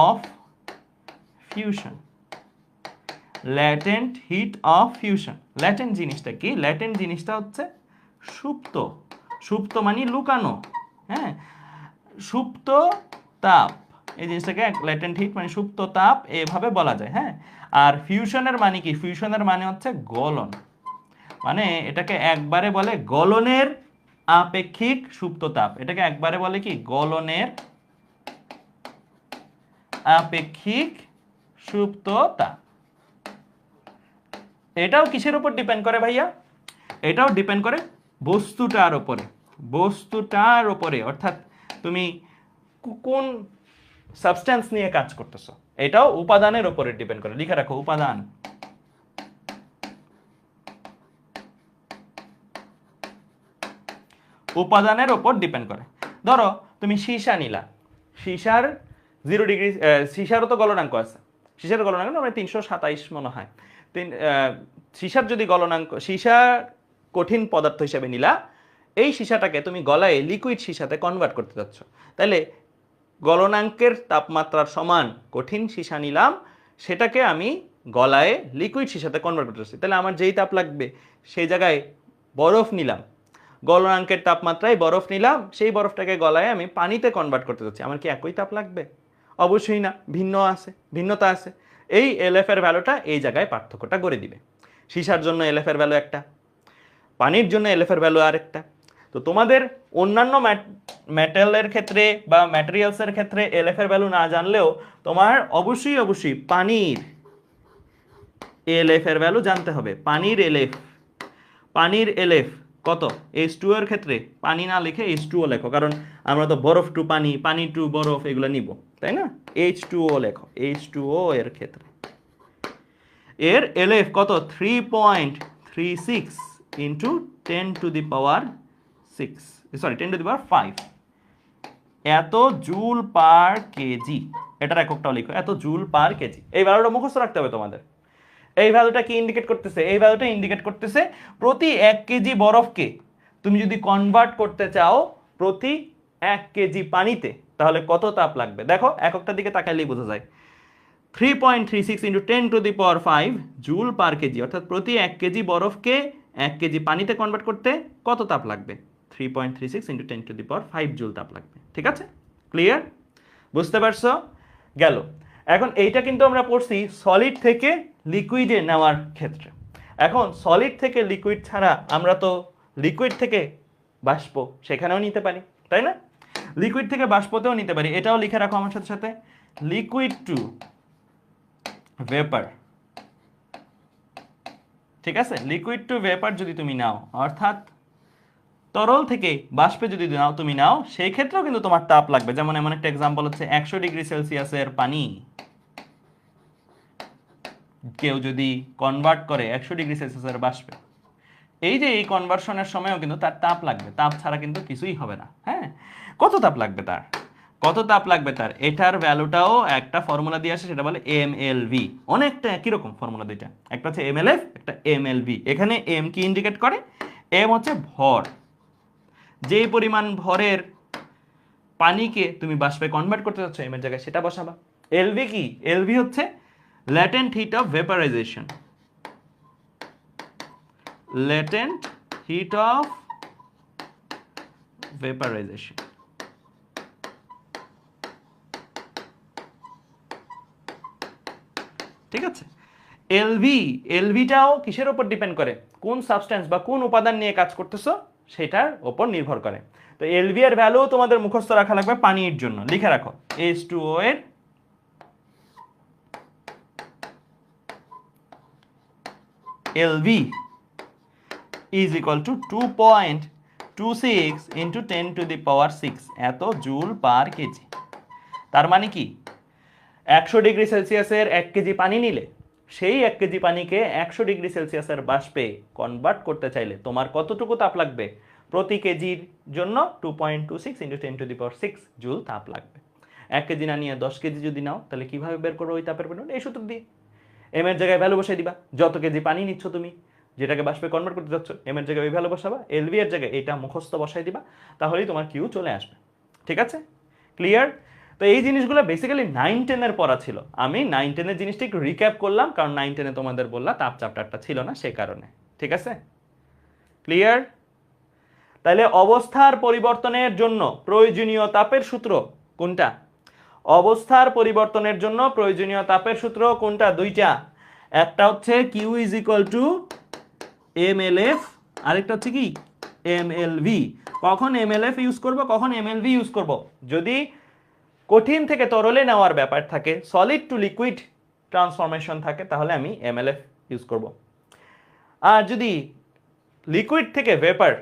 of fusion. Latent heat of fusion. Latent জিনিসটা কি? ল্যাটেন্ট জিনিসটা হচ্ছে সুপ্ত। সুপ্ত মানে লুকানো। হ্যাঁ, সুপ্ত তাপ, এই জিনিসটাকে ল্যাটেন্ট হিট মানে সুপ্ত তাপ এভাবে বলা যায়। হ্যাঁ, আর ফিউশনের মানে কি? ফিউশনের মানে হচ্ছে গলন। মানে এটাকে একবারে বলে গলনের আপেক্ষিক সুপ্ত তাপ, এটাকে একবারে বলে কি গলনের আপেক্ষিক সুপ্ত তাপ। এটাও কিসের উপর ডিপেন্ড করে ভাইয়া? এটাও ডিপেন্ড করে বস্তুটার উপরে, বস্তুটার উপরে, অর্থাৎ তুমি কোন সাবস্টেন্স নিয়ে কাজ করতেছো, এটাও উপাদানের উপরে ডিপেন্ড করে। লিখে রাখো উপাদান। উপাদানের উপর ডিপেন্ড করে। ধরো তুমি সীসা নিলা, সীসার 0 ডিগ্রি, সীসারও তো গলনাঙ্ক আছে, সীসার গলনাঙ্ক মানে 327 মনে হয়। সীসার যদি গলনাঙ্ক, সীসা কঠিন পদার্থ হিসেবে নিলা, এই সীসাটাকে তুমি গলায় লিকুইড সীসাতে কনভার্ট করতে যাচ্ছ, তাহলে গলনাঙ্কের তাপমাত্রার সমান কঠিন সীসা নিলাম, সেটাকে আমি গলায় লিকুইড সীসাতে কনভার্ট করতে যাচ্ছি, তাহলে আমার যেই তাপ লাগবে সেই জায়গায় বরফ নিলাম, গলনাঙ্কের তাপমাত্রায় বরফ নিলাম, সেই বরফটাকে গলায় আমি পানিতে কনভার্ট করতে যাচ্ছি, আমার কি একই তাপ লাগবে? অবশ্যই না, ভিন্নতা আছে। এই এলএফ এর ভ্যালুটা এই জায়গায় পার্থক্যটা করে দিবে। সীসার জন্য এলএফ এর ভ্যালু একটা, পানির জন্য এলএফ এর ভ্যালু আরেকটা। তো তোমাদের অন্যান্য মেটালের ক্ষেত্রে বা ম্যাটেরিয়ালসের ক্ষেত্রে এলএফ এর ভ্যালু না জানলেও তোমার অবশ্যই পানির এলএফ এর ভ্যালু জানতে হবে। পানির এলএফ কত? H2O এর ক্ষেত্রে পানি না লিখে H2O লেখো, কারণ আমরা তো বরফ টু পানি, পানি টু বরফ এগুলো নিব, তাই না? H2O লেখো, H2O এর ক্ষেত্রে এর এলএফ কত? 3.36 ইন্টু 10 টু দি পাওয়ার 5 এত জুল পার কেজি। এটার এককটাও লিখো, এত জুল পার কেজি। এই ভ্যালুটা মুখস্থ রাখতে হবে তোমাদের। এই ভ্যালুটা কি ইন্ডিকেট করতেছে? এই ভ্যালুটা ইন্ডিকেট করতেছে প্রতি 1 কেজি বরফকে তুমি যদি কনভার্ট করতে চাও প্রতি 1 কেজি পানিতে, তাহলে কত তাপ লাগবে। দেখো এককটার দিকে তাকাইলেই বোঝা যায়। 3.36 into 10 to the power 5 joule per KG, অর্থাৎ প্রতি 1 কেজি বরফকে 1 কেজি পানিতে কনভার্ট করতে কত তাপ লাগবে? 3.36 into 10 to the power 5 joule তাপ লাগবে। ঠিক আছে, ক্লিয়ার? বুঝতে পারছো? গেল। এখন এইটা কিন্তু আমরা পড়ছি সলিড থেকে লিকুইডে নেওয়ার ক্ষেত্রে। এখন সলিড থেকে লিকুইড ছাড়া আমরা তো লিকুইড থেকে বাষ্প সেখানেও নিতে পারি, তাই না? লিকুইড থেকে বাষ্পতেও নিতে পারি, এটাও লিখে রাখো আমার সাথে সাথে। লিকুইড টু ভেপার, ঠিক আছে? লিকুইড টু ভেপার যদি তুমি নাও, অর্থাৎ তরল থেকে বাষ্পে যদি তুমি নাও, সেই ক্ষেত্রেও কিন্তু তোমার তাপ লাগবে। যেমন এমন একটা এক্সাম্পল হচ্ছে 100 ডিগ্রি সেলসিয়াসের পানি কেউ যদি কনভার্ট করে 100 ডিগ্রি সেলসিয়াসের বাষ্পে, এই যে এই কনভার্সনের সময়ও কিন্তু তার তাপ লাগবে, তাপ ছাড়া কিন্তু কিছুই হবে না। হ্যাঁ, কত তাপ লাগবে তার, এটার ভ্যালুটাও একটা ফর্মুলা দিয়ে আসে, সেটা বলে mLV। অনেকটা একই রকম ফর্মুলা দুইটা, একটা হচ্ছে mLF, একটা mLV। এখানে m কি ইন্ডিকেট করে? m হচ্ছে ভর, যেই পরিমাণ ভরের পানিকে তুমি বাষ্পে কনভার্ট করতে যাচ্ছ m এর জায়গায় সেটা বসাবা। LV কি? LV হচ্ছে latent heat of vaporization, latent heat of vaporization। ঠিক আছে, এলভিটাও কিসের উপর ডিপেন্ড করে? কোন সাবস্টেন্স বা কোন উপাদান নিয়ে কাজ করতেছো সেটার উপর নির্ভর করে। তো এলভি এর ভ্যালু তোমাদের মুখস্থ রাখা লাগবে পানির জন্য। লিখে রাখো H2O এর LV is equal to 2.26 into 10 to the power 6 এত জুল পার কেজি। তার মানে কি 100 ডিগ্রি সেলসিয়াসের 1 কেজি পানি নিলে সেই 1 কেজি পানিকে 100 ডিগ্রি সেলসিয়াসের বাষ্পে কনভার্ট করতে চাইলে তোমার কতটুকু তাপ লাগবে? প্রতি কেজির জন্য 2.26 into 10 to the power 6 joule তাপ লাগবে। 1 কেজি না নিয়ে 10 কেজি যদি নাও, তাহলে কিভাবে বের করবো ওই তাপের পরিমাণ? এই সূত্র দিয়ে এম এর জায়গায় ভ্যালু বসাই দিবা। যত কেজি পানি নিচ্ছ তুমি, যেটাকে বাষ্পে কনভার্ট করতে যাচ্ছ, এম এর জায়গায় ওই ভ্যালু বসাবা, এলভি এর জায়গায় এটা মুখস্থ বসাই দিবা, তাহলেই তোমার কিউ চলে আসবে। ঠিক আছে, ক্লিয়ার? তো এই জিনিসগুলো বেসিক্যালি 9-10 এর পড়া ছিল। আমি 9-10 এর জিনিসটা একটু রিক্যাপ করলাম, কারণ 9-10 এ তোমাদের বললা তাপ চ্যাপ্টারটা ছিল না, সে কারণে। ঠিক আছে, ক্লিয়ার? তাহলে অবস্থার পরিবর্তনের জন্য প্রয়োজনীয় তাপের সূত্র কোনটা? অবস্থার পরিবর্তনের জন্য প্রয়োজনীয় তাপের সূত্র কোনটা? দুইটা, একটা হচ্ছে Q is equal to mLF, আরেকটা হচ্ছে কি mLV। কখন এমএলএফ ইউজ করব, কখন এমএলভি ইউজ করব। যদি কঠিন থেকে তরলে নেওয়ার ব্যাপার থাকে, সলিড টু লিকুইড ট্রান্সফরমেশন থাকে, তাহলে আমি এমএলএফ ইউজ করব। আর যদি লিকুইড থেকে ভেপার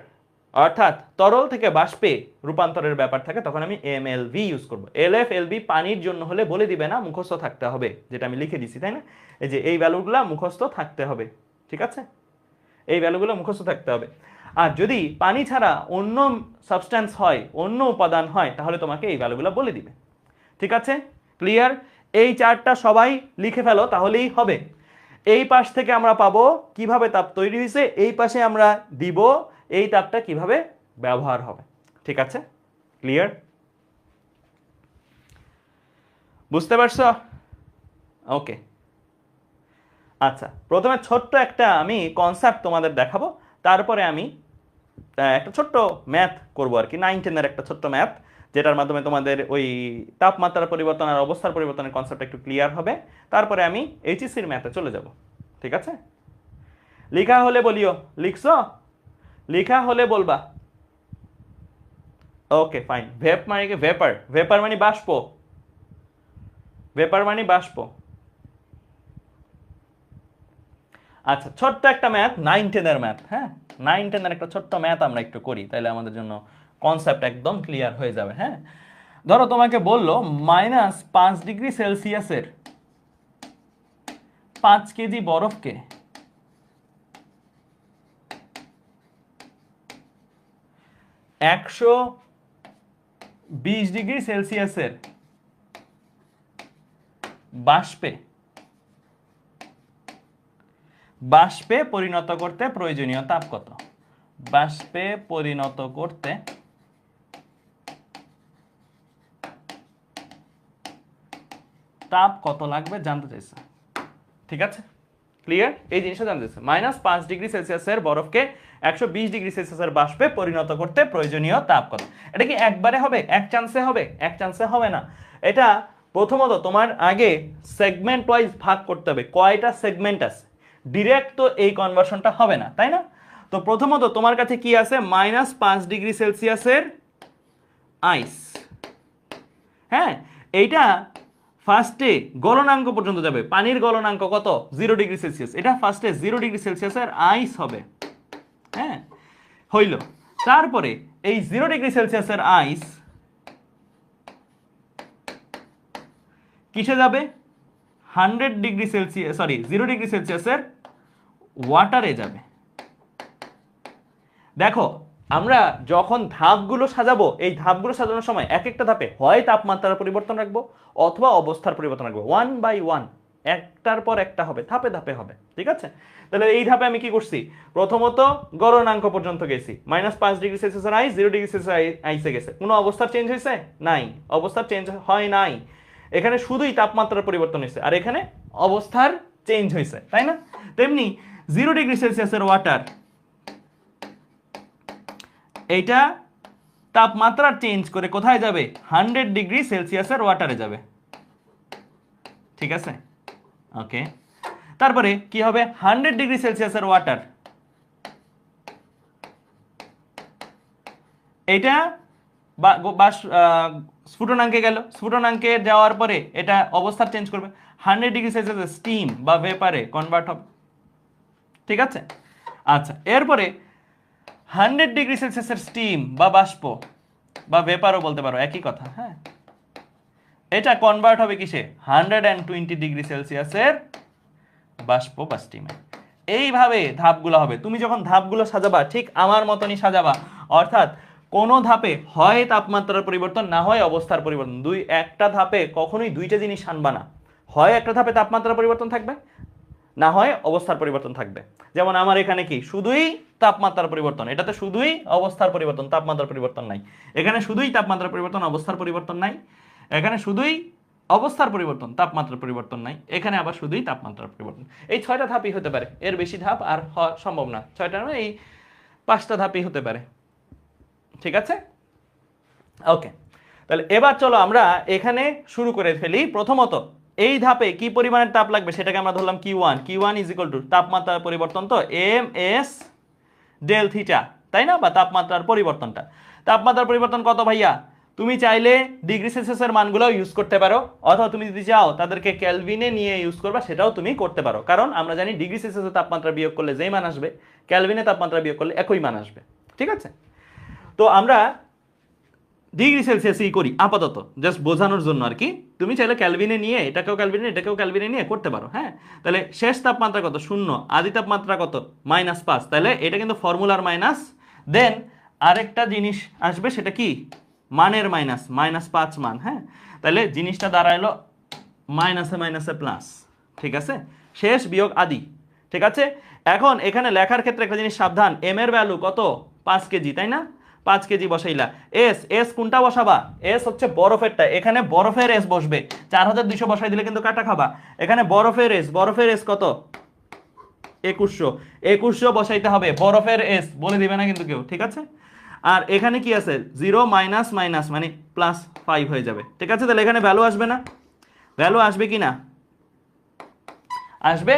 অর্থাৎ তরল থেকে বাষ্পে রূপান্তরের ব্যাপার থাকে, তখন আমি এমএলভি ইউজ করব। এলএফ এলবি পানির জন্য হলে বলে দিবে না, মুখস্থ থাকতে হবে, যেটা আমি লিখে দিছি, তাই না? এই যে এই ভ্যালুগুলো মুখস্থ থাকতে হবে, ঠিক আছে? এই ভ্যালুগুলো মুখস্থ থাকতে হবে। আর যদি পানি ছাড়া অন্য সাবস্ট্যান্স হয়, অন্য উপাদান হয়, তাহলে তোমাকে এই ভ্যালুগুলো বলে দিবে, ঠিক আছে? ক্লিয়ার? এই চারটা সবাই লিখে ফেলো, তাহলেই হবে। এই পাশ থেকে আমরা পাবো কিভাবে তাপ তৈরি হয়েছে, এই পাশে আমরা দিব এই তাপটা কিভাবে ব্যবহার হবে, ঠিক আছে? ক্লিয়ার? বুঝতে পারছো? ওকে, আচ্ছা, প্রথমে ছোট্ট একটা আমি কনসেপ্ট তোমাদের দেখাবো, তারপরে আমি একটা ছোট্ট ম্যাথ করবো আর কি, 9-10-এর একটা ছোট্ট ম্যাথ, যেটার মাধ্যমে তোমাদের ওই তাপমাত্রার পরিবর্তন আর অবস্থার পরিবর্তনের কনসেপ্ট একটু ক্লিয়ার হবে। তারপরে আমি এইচএসসির ম্যাথে চলে যাব, ঠিক আছে? লিখা হলে বলিও, লিখছো? লিখা হলে বলবা। Okay fine. ভেপ মানে কি? ভেপার। ভেপার মানে বাষ্প। ভেপার মানে বাষ্প। আচ্ছা, ছোট্ট একটা ম্যাথ, 9-10-এর ম্যাথ, হ্যাঁ 9-10-এর একটা ছোট্ট ম্যাথ আমরা একটু করি, তাহলে আমাদের জন্য কনসেপ্ট একদম ক্লিয়ার হয়ে যাবে। হ্যাঁ, ধরো তোমাকে বললো -5°C 5 কেজি বরফকে 120°C বাষ্পে পরিণত করতে প্রয়োজনীয় তাপ কত? বাষ্পে পরিণত করতে তাপ কত লাগবে জানতে চাইছে, ঠিক আছে? ক্লিয়ার? এই জিনিসটা জানতে চাইছে। -5°C বরফকে 120°C বাষ্পে পরিণত করতে প্রয়োজনীয় তাপ কত। এটা কি একবারে হবে? এক চান্সে হবে? এক চান্সে হবে না। এটা প্রথমত তোমার আগে সেগমেন্ট ওয়াইজ ভাগ করতে হবে, কয়টা সেগমেন্ট আছে। ডিরেক্ট তো এই কনভার্সনটা হবে না, তাই না? তো প্রথমত তোমার কাছে কি আছে? -5°C আইস। হ্যাঁ, এইটা ফার্স্টে গলনাঙ্ক পর্যন্ত যাবে। পানির গলনাঙ্ক কত? 0°C। এটা ফার্স্টে 0°C আইস হবে। হ্যাঁ, হইল। তারপরে এই 0°C আইস কিসে যাবে? 0°C ওয়াটারে যাবে। দেখো, আমরা যখন ধাপগুলো সাজাবো, এই ধাপগুলো সাজানোর সময় এক একটা ধাপে হয় তাপমাত্রার পরিবর্তন রাখবো অথবা অবস্থার পরিবর্তন রাখবো, 1 বাই 1, একটার পর একটা হবে, ধাপে ধাপে হবে, ঠিক আছে? তাহলে এই ধাপে আমি কি করছি? প্রথমত গলনাঙ্ক পর্যন্ত গেছি, -5°C আইস 0°C আইসে গেছে। কোনো অবস্থার চেঞ্জ হয়েছে? নাই, অবস্থার চেঞ্জ হয় নাই। এখানে শুধুই তাপমাত্রার পরিবর্তন হয়েছে, আর এখানে অবস্থার চেঞ্জ হয়েছে, তাই না? তেমনি 0°C ওয়াটার, এইটা তাপমাত্রা চেঞ্জ করে কোথায় যাবে? 100°C ওয়াটারে যাবে, ঠিক আছে? ওকে, তারপরে কি হবে? 100°C ওয়াটার, এইটা স্ফুটনাঙ্কে গেল। স্ফুটনাঙ্কে যাওয়ার পরে এটা অবস্থা চেঞ্জ করবে, 100°C স্টিম বা ভেপারে কনভার্ট হবে, ঠিক আছে? আচ্ছা, এরপরে 100°C স্টিম বা বাষ্প বা ভেপারও বলতে পারো, একই কথা। হ্যাঁ, এটা কনভার্ট হবে কিসে? 120°C বাষ্প বা স্টিমে। এইভাবে ধাপগুলো হবে। তুমি যখন ধাপগুলো সাজাবা ঠিক আমার মতনই সাজাবা, অর্থাৎ কোন ধাপে হয় তাপমাত্রার পরিবর্তন, না হয় অবস্থার পরিবর্তন। একটা ধাপে কখনোই দুইটা জিনিস আনবা না, হয় একটা ধাপে তাপমাত্রার পরিবর্তন থাকবে, না হয় অবস্থার পরিবর্তন থাকবে। যেমন আমার এখানে কি শুধুই তাপমাত্রার পরিবর্তন, এটাতে শুধুই অবস্থার পরিবর্তন, তাপমাত্রার পরিবর্তন নাই। এখানে শুধুই তাপমাত্রার পরিবর্তন, অবস্থার পরিবর্তন নাই। এখানে শুধুই অবস্থার পরিবর্তন, তাপমাত্রার পরিবর্তন নাই। এখানে আবার শুধুই তাপমাত্রার পরিবর্তন। এই 6টা ধাপই হতে পারে, এর বেশি ধাপ আর হওয়া সম্ভব না। 6টা মানে এই 5টা ধাপই হতে পারে, ঠিক আছে? ওকে, তাহলে এবার চলো আমরা এখানে শুরু করে ফেলি। প্রথমত এই ধাপে কি পরিমাণের তাপ লাগবে সেটাকে আমরা ধরলাম Q1 ইজ ইকুয়াল টু তাপমাত্রার পরিবর্তন, তো ms del থিটা, তাই না, বা তাপমাত্রার পরিবর্তনটা। তাপমাত্রার পরিবর্তন কত ভাইয়া? তুমি চাইলে ডিগ্রি সেলসিয়াসের মানগুলো ইউজ করতে পারো, অথবা তুমি যদি চাও তাদেরকে ক্যালভিনে নিয়ে ইউজ করবা, সেটাও তুমি করতে পারো। কারণ আমরা জানি ডিগ্রি সেলসিয়াসের তাপমাত্রা বিয়োগ করলে যেই মান আসবে, ক্যালভিনে তাপমাত্রা বিয়োগ করলে একই মান আসবে। ঠিক আছে, তো আমরা ডিগ্রি সেলসিয়াসই করি আপাতত, জাস্ট বোঝানোর জন্য আর কি। তুমি চাইলে ক্যালভিনে নিয়ে এটাকেও ক্যালভিনে এটাকেও ক্যালভিনে নিয়ে করতে পারো। হ্যাঁ, তাহলে শেষ তাপমাত্রা কত? 0। আদি তাপমাত্রা কত? -5। তাহলে এটা কিন্তু ফর্মুলার মাইনাস। দেন আরেকটা জিনিস আসবে, সেটা কি? মানের মাইনাস, -5 মান। হ্যাঁ, তাহলে জিনিসটা দাঁড়াইলো মাইনাসে মাইনাসে প্লাস। ঠিক আছে, শেষ বিয়োগ আদি। ঠিক আছে, এখন এখানে লেখার ক্ষেত্রে একটা জিনিস সাবধান, এম এর ভ্যালু কত? 5 কেজি, তাই না? 5 কেজি বসাইলা। এস, এস কোনটা বসাবা? এস হচ্ছে বরফেরটা, এখানে বরফের এস বসবে। 4200 বসাই দিলে কিন্তু কাটা খাবা। এখানে বরফের এস, বরফের এস কত? 2100। 2100 বসাইতে হবে। বরফের এস বলে দিবে না কিন্তু কেউ। ঠিক আছে, আর এখানে কি আছে? 0 মাইনাস মাইনাস মানে +5 হয়ে যাবে। ঠিক আছে, তাহলে এখানে ভ্যালু আসবে না? ভ্যালু আসবে কি না? আসবে,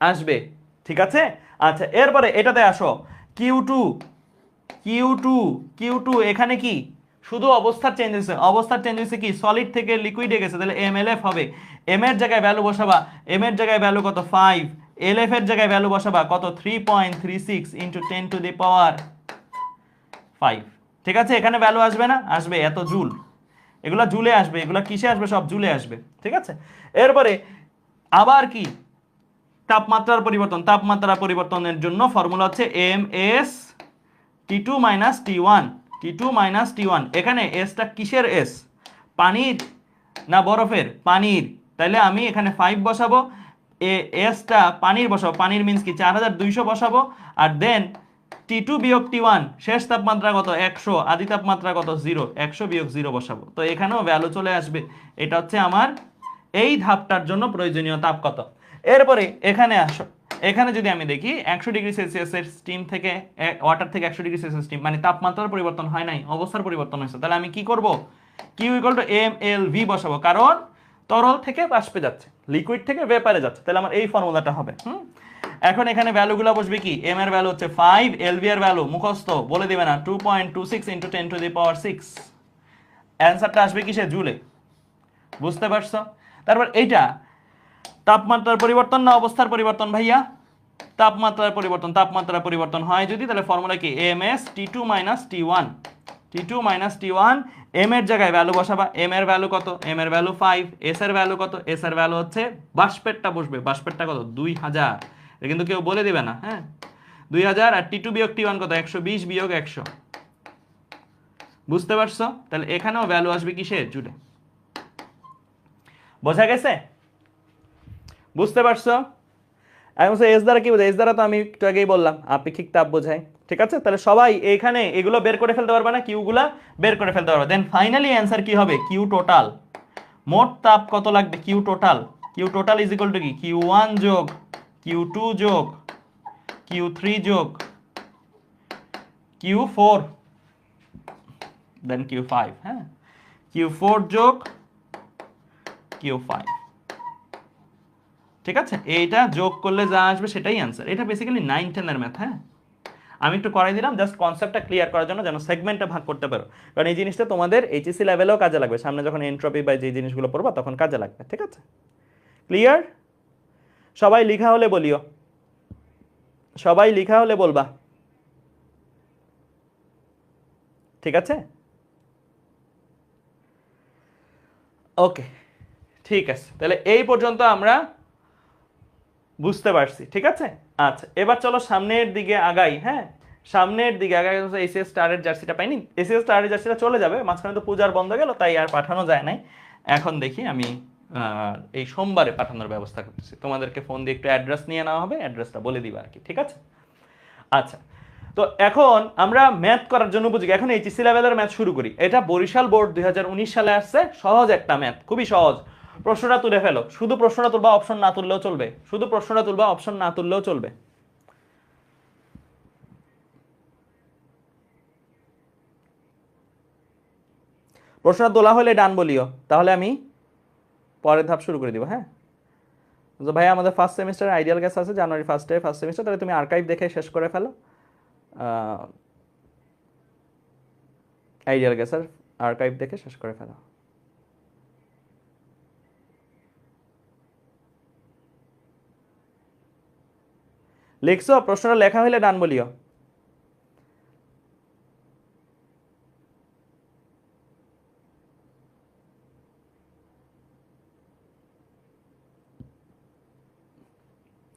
আসবে। ঠিক আছে, আচ্ছা এরপরে এটাতে আসো। Q2, Q2, Q2 এখানে কি? শুধু অবস্থার চেঞ্জ হয়েছে। অবস্থার চেঞ্জ হয়েছে কি? সলিড থেকে লিকুইডে গেছে, তাহলে MLF হবে। এম এর জায়গায় ভ্যালু বসাবা, এম এর জায়গায় ভ্যালু কত? 5। LF এর জায়গায় ভ্যালু বসাবা কত? 3.36 × 10⁵ ঠিক আছে, এখানে ভ্যালু আসবে না? আসবে, এত জুল। এগুলা জুলে আসবে, এগুলা কিসে আসবে? সব জুলে আসবে। ঠিক আছে, এরপরে আবার কি? তাপমাত্রার পরিবর্তন। তাপমাত্রা পরিবর্তনের জন্য ফর্মুলা হচ্ছে MS T2 - T1, T2 - T1। এখানে এসটা কিসের এস? পানির না বরফের? পানির। তাহলে আমি এখানে 5 বসাবো, এসটা পানির বসাবো। পানির মিন্স কি? 4200 বসাবো। আর দেন T2 বিয়োগ T1, শেষ তাপমাত্রা কত? 100। আদি তাপমাত্রা কত? 0। 100 বিয়োগ 0 বসাবো, তো এখানেও ভ্যালু চলে আসবে। এটা হচ্ছে আমার এই ধাপটার জন্য প্রয়োজনীয় তাপ কত। এরপরে এখানে আসো, এখানে যদি আমি দেখি 100 ডিগ্রি সেলসিয়াসের স্টিম থেকে, ওয়াটার থেকে 100 ডিগ্রি সেলসিয়াস স্টিম, মানে তাপমাত্রার পরিবর্তন হয় নাই, অবস্থার পরিবর্তন হয়েছে। তাহলে আমি কি করব? Q = mLV বসাবো, কারণ তরল থেকে বাষ্পে যাচ্ছে, লিকুইড থেকে ভেপারে যাচ্ছে। তাহলে আমার এই ফর্মুলাটা হবে। এখন এখানে ভ্যালুগুলো বসবে কি? এম এর ভ্যালু হচ্ছে 5, এলভি এর ভ্যালু মুখস্থ বলে দিবে না, 2.26 × 10⁶। অ্যান্সারটা আসবে কিসে? জুলে। বুঝতে পারছো? তারপর এইটা তাপমাত্রার পরিবর্তন না অবস্থার পরিবর্তন ভাইয়া? তাপমাত্রার পরিবর্তন। তাপমাত্রার পরিবর্তন হয় যদি, তাহলে ফর্মুলা কি? MS T2 - T1, T2 - T1। M এর জায়গায় ভ্যালু বসাবা, এম এর ভ্যালু কত? এম এর ভ্যালু 5। এস এর ভ্যালু কত? এস এর ভ্যালু হচ্ছে বাষ্পেরটা বসবে। বাষ্পেরটা কত? 2000। এটা কিন্তু কেউ বলে দিবে না। হ্যাঁ, 2000। আর T2 বিয়োগ T1 কত? 120 বিয়োগ 100। বুঝতে পারছো? তাহলে এখানেও ভ্যালু আসবে কিসে? জুলে। বোঝা গেছে? বুঝতে পারছো? এখন এস দ্বারা কি বোঝায়? এস দ্বারা তো আমি একটু আগেই বললাম আপেক্ষিক তাপ বোঝায়। ঠিক আছে, তাহলে সবাই এইখানে এগুলো বের করে ফেলতে পারবে না? কিউগুলা বের করে ফেলতে পারবে। দেন ফাইনালি অ্যান্সার কি হবে? Q total. মোট তাপ কত লাগবে? Q total. Q total is equal to কি? Q1 যোগ Q2 যোগ Q3 যোগ Q4 দেন Q5। হ্যাঁ, Q4 যোগ Q5। ঠিক আছে, এইটা যোগ করলে যা আসবে সেটাই অ্যান্সার। এটা বেসিক্যালি 9, 10 এর ম্যাথ। হ্যাঁ, আমি একটু করাই দিলাম জাস্ট কনসেপ্টটা ক্লিয়ার করার জন্য, যেন সেগমেন্টটা ভাগ করতে পারো। কারণ এই জিনিসটা তোমাদের এইচএসসি লেভেলেও কাজে লাগবে, সামনে যখন এন্ট্রপি বা যে জিনিসগুলো পড়বা তখন কাজে লাগবে। ঠিক আছে, ক্লিয়ার? সবাই লিখা হলে বলিও, সবাই লিখা হলে বলবা। ঠিক আছে, ওকে, ঠিক আছে। তাহলে এই পর্যন্ত আমরা বুঝতে পারছি। ঠিক আছে, আচ্ছা এবার চলো সামনের দিকে আগাই। হ্যাঁ, সামনের দিকে আগাই। এসিএস স্টারের জার্সিটা পাইনি, এসিএস স্টারের জার্সিটা চলে যাবে, মাঝখানে তো পূজার বন্ধ গেল, তাই আর পাঠানো যায় নাই। এখন দেখি আমি এই সোমবারে পাঠানোর ব্যবস্থা করতেছি। তোমাদেরকে ফোন দিয়ে একটু অ্যাড্রেস নিয়ে নেওয়া হবে, অ্যাড্রেসটা বলে দিবা আর কি। ঠিক আছে, আচ্ছা তো এখন আমরা ম্যাথ করার জন্য বুঝি, এখন এইচএসসি লেভেলের ম্যাথ শুরু করি। এটা বরিশাল বোর্ড 2019 সালে আসছে, সহজ একটা ম্যাথ, খুবই সহজ। প্রশ্নটা তুলে ফেলো, শুধু প্রশ্নটা তুলবা, অপশন না তুললেও চলবে। শুধু প্রশ্নটা তুলবা, অপশন না তুললেও চলবে। প্রশ্নটা তোলা হলে ডান বলিও, তাহলে আমি পরের ধাপ শুরু করে দিব। হ্যাঁ, তো ভাই আমাদের ফার্স্ট সেমিস্টার আইডিয়াল গ্যাস আছে জানুয়ারি 1 ফার্স্ট সেমিস্টার, তাহলে তুমি আর্কাইভ দেখে শেষ করে ফেলো। আইডিয়াল গ্যাসের আর্কাইভ দেখে শেষ করে ফেলো। লিখছো? প্রশ্নটা লেখা হইলে ডান বলিও।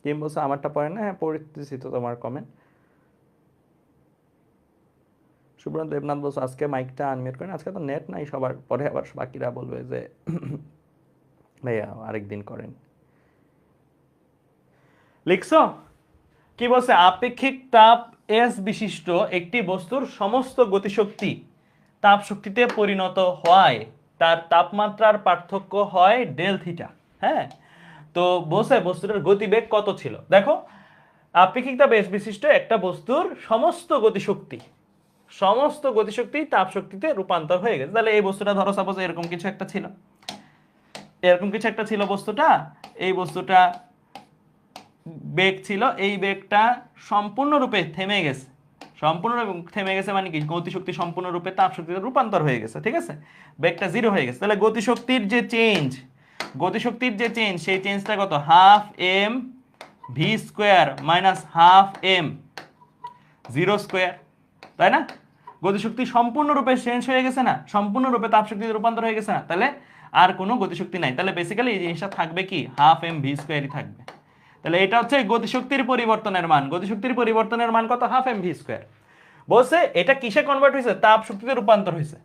কি বলছো আমারটা পড়ে না? হ্যাঁ পড়তেছি তো তোমার কমেন্ট। সুব্রত দেবনাথ বলছো আজকে মাইকটা আনমিউট করেন, আজকে তো নেট নাই সবার, পরে আবার বাকিরা বলবে যে ভাইয়া আরেকদিন করেন। লিখছো? কি বলছে? আপেক্ষিক তাপ এস বিশিষ্ট একটি বস্তুর সমস্ত গতিশক্তি তাপ শক্তিতে পরিণত হয় তার তাপমাত্রার পার্থক্য হয় ডেল থিটা। হ্যাঁ, তো বলছে বস্তুটার গতিবেগ কত ছিল। দেখো, আপেক্ষিক তাপ এস বিশিষ্ট একটা বস্তুর সমস্ত গতিশক্তি তাপ শক্তিতে রূপান্তর হয়ে গেছে। তাহলে এই বস্তুটা ধরো সাপোজ এরকম কিছু একটা ছিল বস্তুটা, এই বস্তুটা বেগ ছিল, এই বেগটা সম্পূর্ণরূপে থেমে গেছে। থেমে গেছে মানে কি? গতিশক্তি সম্পূর্ণরূপে তাপ শক্তিতে রূপান্তর হয়ে গেছে। ঠিক আছে, বেগটা জিরো হয়ে গেছে। তাহলে গতিশক্তির যে চেঞ্জ সেই চেঞ্জটা কত? Half M V square minus half M zero square, তাই না? গতিশক্তি সম্পূর্ণরূপে চেঞ্জ হয়ে গেছে না, সম্পূর্ণরূপে তাপ শক্তিতে রূপান্তর হয়ে গেছে না, তাহলে আর কোনো গতিশক্তি নাই। তাহলে বেসিক্যালি এই জিনিসটা থাকবে কি? হাফ এম ভি স্কোয়ারই থাকবে। তাহলে এটা হচ্ছে গতিশক্তির পরিবর্তনের মান। গতিশক্তির পরিবর্তনের মান কত? Half M V square. বলছে এটা কিসে কনভার্ট হয়েছে? তাপ শক্তিতে রূপান্তর হয়েছে।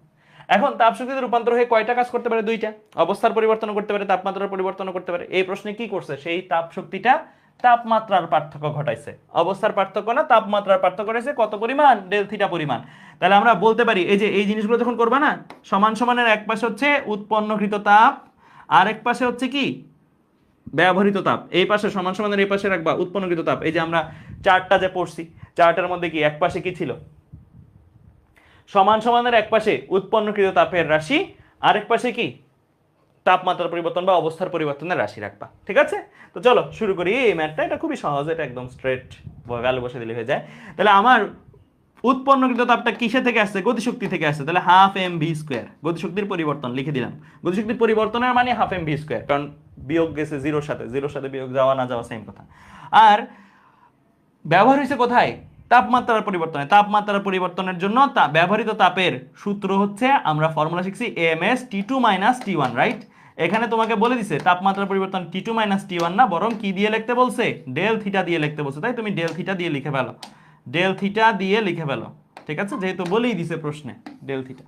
এখন তাপ শক্তিতে রূপান্তর হয়ে কয়টা কাজ করতে পারে? দুইটা। অবস্থার পরিবর্তন করতে পারে, তাপমাত্রার পরিবর্তন করতে পারে। এই প্রশ্নে কি করছে? সেই তাপ শক্তিটা তাপমাত্রার পার্থক্য ঘটাইছে। অবস্থার পার্থক্য না, তাপমাত্রার পার্থক্য ঘটাইছে। কত পরিমাণ? ডেল থিটা পরিমাণ। তাহলে আমরা বলতে পারি এই যে এই জিনিসগুলো যখন করবা না, সমান সমানের এক পাশে হচ্ছে উৎপন্নকৃত তাপ, আর এক পাশে হচ্ছে কি? ব্যবহৃত তাপ। এই পাশে সমান সমানের এই পাশে রাখবা উৎপন্নকৃত তাপ। এই যে আমরা চার্টটা যে পড়ছি, চার্টের মধ্যে কি এক পাশে কি ছিল? সমান সমানের এক পাশে উৎপন্নকৃত তাপের রাশি, আরেক পাশে কি? তাপমাত্রার পরিবর্তন বা অবস্থার পরিবর্তনের রাশি রাখবা। ঠিক আছে, তো চলো শুরু করি এই ম্যাথটা। এটা খুবই সহজ, এটা একদম স্ট্রেট, ভ্যালু বসে দিলে হয়ে যায়। তাহলে আমার উৎপন্নকৃত তাপটা কিসে থেকে আসছে? গতিশক্তি থেকে আসছে। তাহলে হাফ এম ভি স্কোয়ার, গতিশক্তির পরিবর্তন লিখে দিলাম। গতিশক্তির পরিবর্তনের মানে হাফ এম ভি স্কোয়ার, কারণ বিয়োগ গেছে জিরোর সাথে বিয়োগ যাওয়া না যাওয়া সেম কথা। আর ব্যবহার হয়েছে কোথায়? তাপমাত্রার পরিবর্তনে। তাপমাত্রার পরিবর্তনের জন্য ব্যবহৃত তাপের সূত্র হচ্ছে, আমরা ফর্মুলা শিখছি M S T two minus T one, right? এখানে তোমাকে বলে দিছে তাপমাত্রার পরিবর্তন T two minus T one না, বরং কি দিয়ে লিখতে বলছে? ডেল থিটা দিয়ে লিখতে বলছে। তাই তুমি ডেল থিটা দিয়ে লিখে ফেলো, ডেল থিটা দিয়ে লিখে ফেলো। ঠিক আছে, যেহেতু বলেই দিছে প্রশ্নে ডেল থিটা।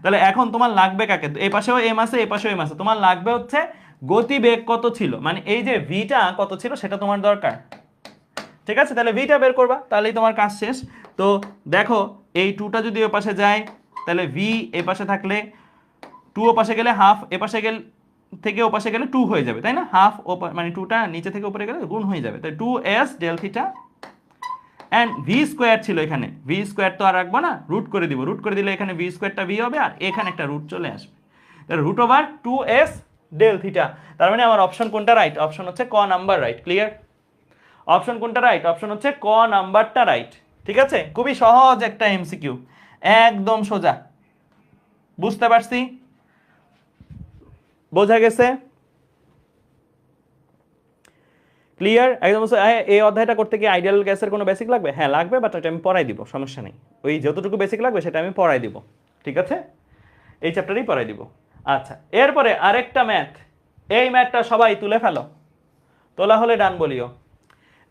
তাহলে এখন তোমার লাগবে কাকে? এই পাশেও এম আছে, এই পাশেও এম আছে। তোমার লাগবে হচ্ছে গতিবেগ কত ছিল, মানে এই যে ভিটা কত ছিল সেটা তোমার দরকার। ঠিক আছে, তাহলে ভিটা বের করবা, তাহলেই তোমার কাজ শেষ। তো দেখো, এই টুটা যদি ও পাশে যায়, তাহলে ভি এ পাশে থাকলে টু ও পাশে গেলে হাফ, এ পাশে গেলে থেকে ও পাশে গেলে টু হয়ে যাবে, তাই না? হাফ ও মানে টুটা নিচে থেকে উপরে গেলে গুণ হয়ে যাবে। তাই two S del theta and V square ছিল এখানে। ভি স্কোয়ার তো আর রাখবো না, রুট করে দিব। রুট করে দিলে এখানে ভি স্কোয়ারটা ভি হবে, আর এখানে একটা রুট চলে আসবে। তাহলে root over two S del theta. তার মানে আমার অপশন কোনটা রাইট? অপশন হচ্ছে ক নাম্বার রাইট। ক্লিয়ার? অপশন কোনটা রাইট? অপশন হচ্ছে ক নাম্বারটা রাইট। ঠিক আছে, খুবই সহজ একটা এমসিকিউ, একদম সোজা। বুঝতে পারছি? বোঝা গেছে? ক্লিয়ার একদম? এই অধ্যায়টা করতে কি আইডিয়াল গ্যাসের কোনো বেসিক লাগবে? হ্যাঁ লাগবে, বাট এটা আমি পড়াই দিব, সমস্যা নেই। ওই যতটুকু বেসিক লাগবে সেটা আমি পড়াই দিব। ঠিক আছে, এই চ্যাপ্টারেই পড়াই দিব। আচ্ছা, এরপরে আরেকটা ম্যাথ। এই ম্যাথটা সবাই তুলে ফেলো, তোলা হলে ডান বলিও।